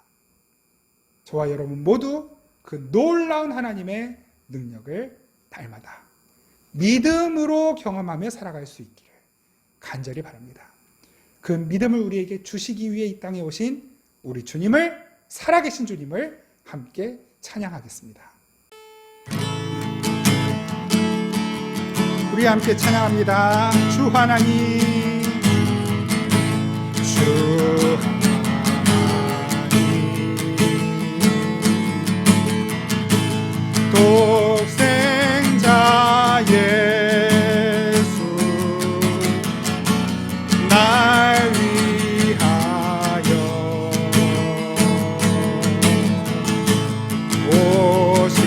저와 여러분 모두 그 놀라운 하나님의 능력을 날마다 믿음으로 경험하며 살아갈 수 있기를 간절히 바랍니다. 그 믿음을 우리에게 주시기 위해 이 땅에 오신 우리 주님을, 살아계신 주님을 함께 찬양하겠습니다. 우리 함께 찬양합니다. 주 하나님, 주 하나님, 독생자 예수 날 위하여 오시었네.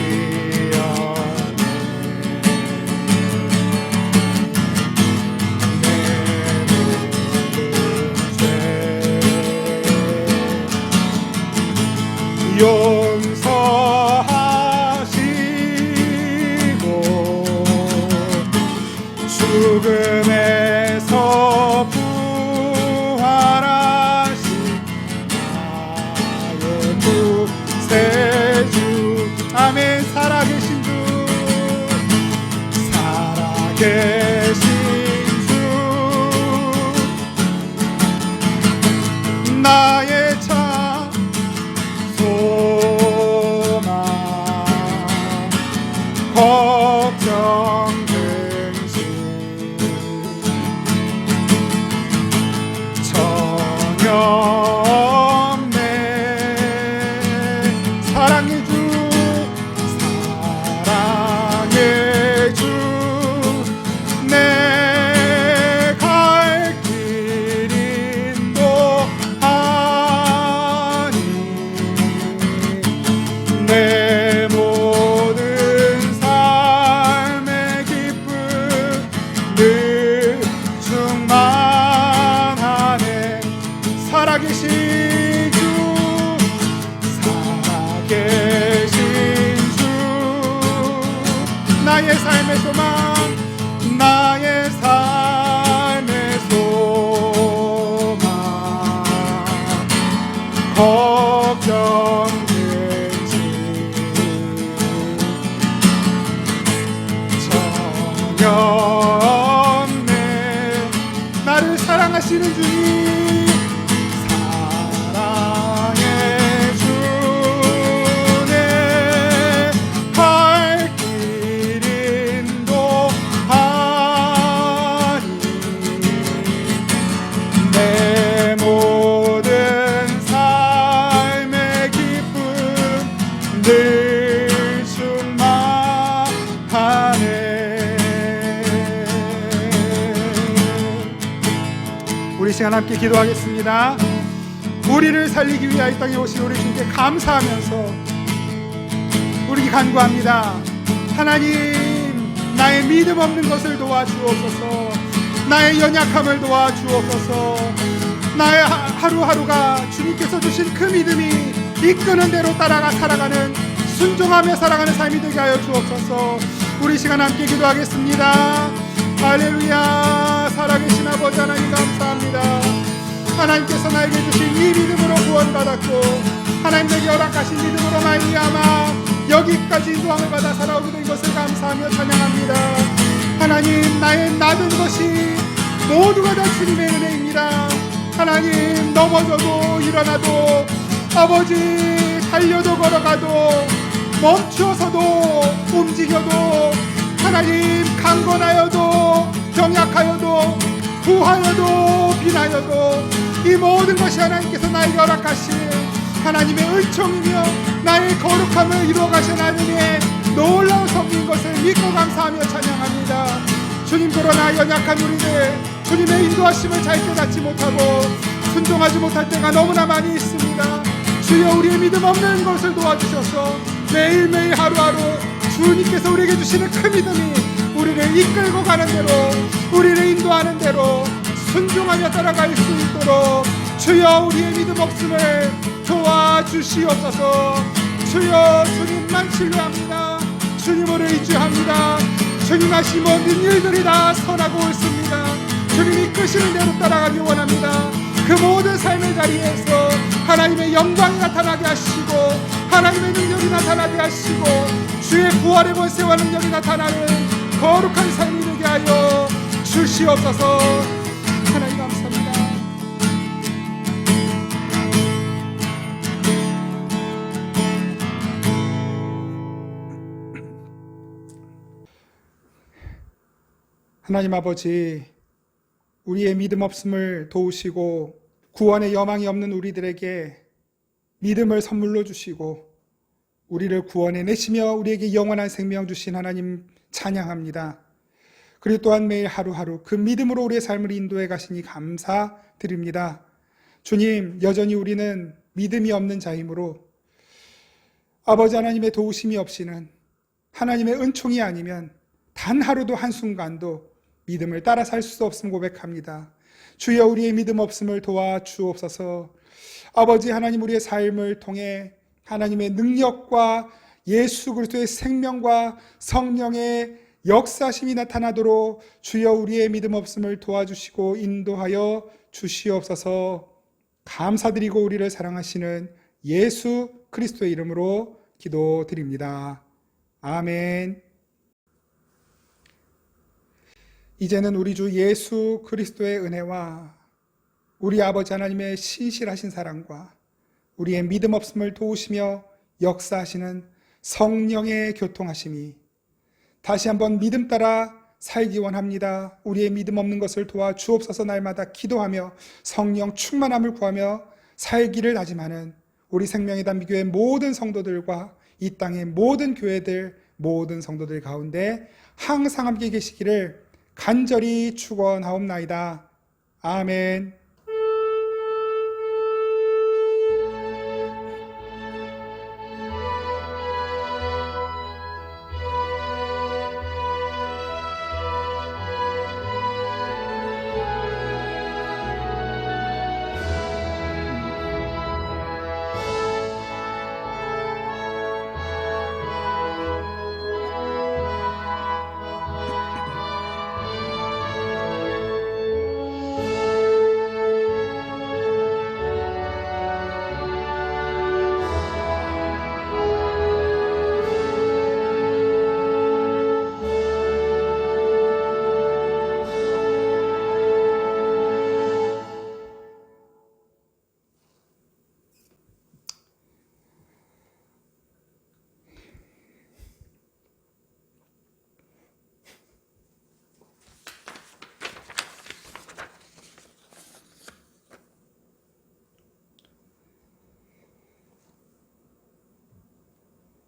내 나의 참 소망 걱정 근심 전혀 없네. 사랑의 주 내 갈 길 인도하니 내 모든 삶의 기쁨 늘 충만하네. 살아계신 주 살아계신 주 나의 삶의 소망 나의 삶의 소망 걱정 근심 전혀 없네. 나를 사랑하시는 주님 사랑의 주네 갈 길 인도하니 내 모든 삶의 기쁨 늘 충만하네. 우리 시간 함께 기도하겠습니다. 우리를 살리기 위하여 이 땅에 오신 우리 주님께 감사하면서 우리 간구합니다. 하나님, 나의 믿음 없는 것을 도와주옵소서. 나의 연약함을 도와주옵소서. 나의 하루하루가 주님께서 주신 그 믿음이 이끄는 대로 따라가 살아가는 순종하며 살아가는 삶이 되게 하여 주옵소서. 우리 시간 함께 기도하겠습니다. 할렐루야. 살아계신 아버지 하나님 감사합니다. 하나님께서 나에게 주신 이 믿음으로 구원받았고 하나님 내게 허락하신 믿음으로 말미암아 여기까지 인도함을 받아 살아오게 된 것을 감사하며 찬양합니다. 하나님, 나의 낮은 것이 모두가 다 주님의 은혜입니다. 하나님, 넘어져도 일어나도 아버지 달려도 걸어가도 멈추어서도 움직여도 하나님 강건하여도 병약하여도 부하여도 빈하여도 이 모든 것이 하나님께서 나에게 허락하신 하나님의 은총이며 나의 거룩함을 이루어가신 하나님의 놀라운 섭리인 것을 믿고 감사하며 찬양합니다. 주님, 그러나 연약한 우리들 주님의 인도하심을 잘 깨닫지 못하고 순종하지 못할 때가 너무나 많이 있습니다. 주여, 우리의 믿음 없는 것을 도와주셔서 매일매일 하루하루 주님께서 우리에게 주시는 큰 믿음이 우리를 이끌고 가는 대로 우리를 인도하는 대로 순종하며 따라갈 수 있도록 주여 우리의 믿음 없음을 도와주시옵소서. 주여, 주님만 신뢰합니다. 주님을 의지합니다. 주님 하신 모든 일들이 다 선하고 옳습니다. 주님이 이끄시는 대로 따라가기 원합니다. 그 모든 삶의 자리에서 하나님의 영광이 나타나게 하시고 하나님의 능력이 나타나게 하시고 주의 부활의 권세와 능력이 나타나는 거룩한 삶이 되게 하여 주시옵소서. 하나님 감사합니다. 하나님 아버지, 우리의 믿음 없음을 도우시고 구원의 여망이 없는 우리들에게 믿음을 선물로 주시고 우리를 구원해내시며 우리에게 영원한 생명 주신 하나님 찬양합니다. 그리고 또한 매일 하루하루 그 믿음으로 우리의 삶을 인도해 가시니 감사드립니다. 주님, 여전히 우리는 믿음이 없는 자이므로 아버지 하나님의 도우심이 없이는 하나님의 은총이 아니면 단 하루도 한순간도 믿음을 따라 살 수 없음을 고백합니다. 주여, 우리의 믿음 없음을 도와주옵소서. 아버지 하나님, 우리의 삶을 통해 하나님의 능력과 예수 그리스도의 생명과 성령의 역사심이 나타나도록 주여 우리의 믿음 없음을 도와주시고 인도하여 주시옵소서. 감사드리고 우리를 사랑하시는 예수 그리스도의 이름으로 기도드립니다. 아멘. 이제는 우리 주 예수 그리스도의 은혜와 우리 아버지 하나님의 신실하신 사랑과 우리의 믿음 없음을 도우시며 역사하시는 성령의 교통하심이 다시 한번 믿음 따라 살기 원합니다. 우리의 믿음 없는 것을 도와 주옵소서. 날마다 기도하며 성령 충만함을 구하며 살기를 다짐하는 우리 생명의 단비교회 모든 성도들과 이 땅의 모든 교회들, 모든 성도들 가운데 항상 함께 계시기를 간절히 축원하옵나이다. 아멘.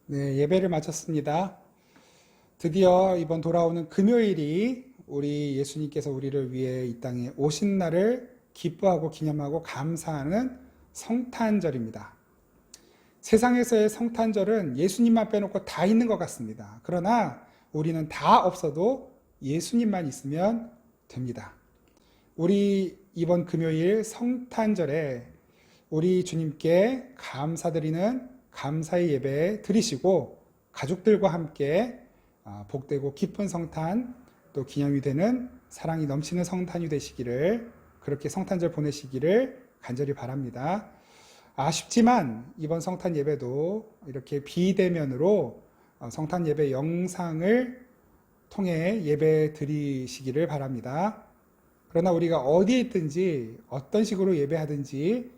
네, 예배를 마쳤습니다. 드디어 이번 돌아오는 금요일이 우리 예수님께서 우리를 위해 이 땅에 오신 날을 기뻐하고 기념하고 감사하는 성탄절입니다. 세상에서의 성탄절은 예수님만 빼놓고 다 있는 것 같습니다. 그러나 우리는 다 없어도 예수님만 있으면 됩니다. 우리 이번 금요일 성탄절에 우리 주님께 감사드리는 감사의 예배 드리시고 가족들과 함께 복되고 기쁜 성탄, 또 기념이 되는 사랑이 넘치는 성탄이 되시기를, 그렇게 성탄절 보내시기를 간절히 바랍니다. 아쉽지만 이번 성탄 예배도 이렇게 비대면으로 성탄 예배 영상을 통해 예배 드리시기를 바랍니다. 그러나 우리가 어디에 있든지 어떤 식으로 예배하든지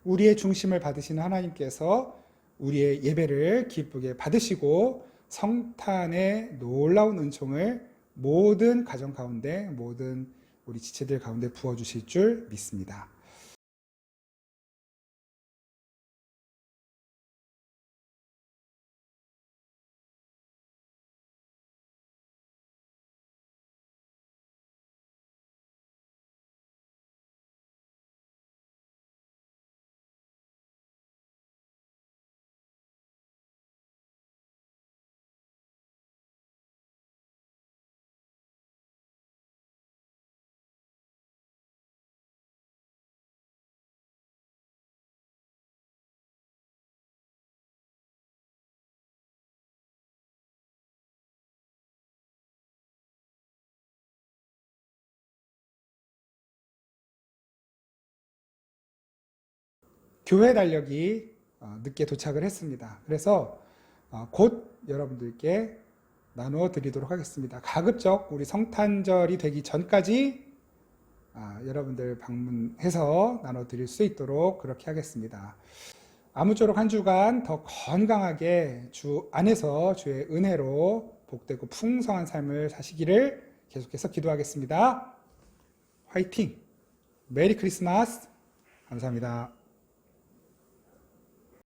우리의 중심을 받으시는 하나님께서 우리의 예배를 기쁘게 받으시고 성탄의 놀라운 은총을 모든 가정 가운데, 모든 우리 지체들 가운데 부어주실 줄 믿습니다. 교회 달력이 늦게 도착을 했습니다. 그래서 곧 여러분들께 나누어 드리도록 하겠습니다. 가급적 우리 성탄절이 되기 전까지 여러분들 방문해서 나눠 드릴 수 있도록 그렇게 하겠습니다. 아무쪼록 한 주간 더 건강하게 주 안에서 주의 은혜로 복되고 풍성한 삶을 사시기를 계속해서 기도하겠습니다. 화이팅! 메리 크리스마스! 감사합니다.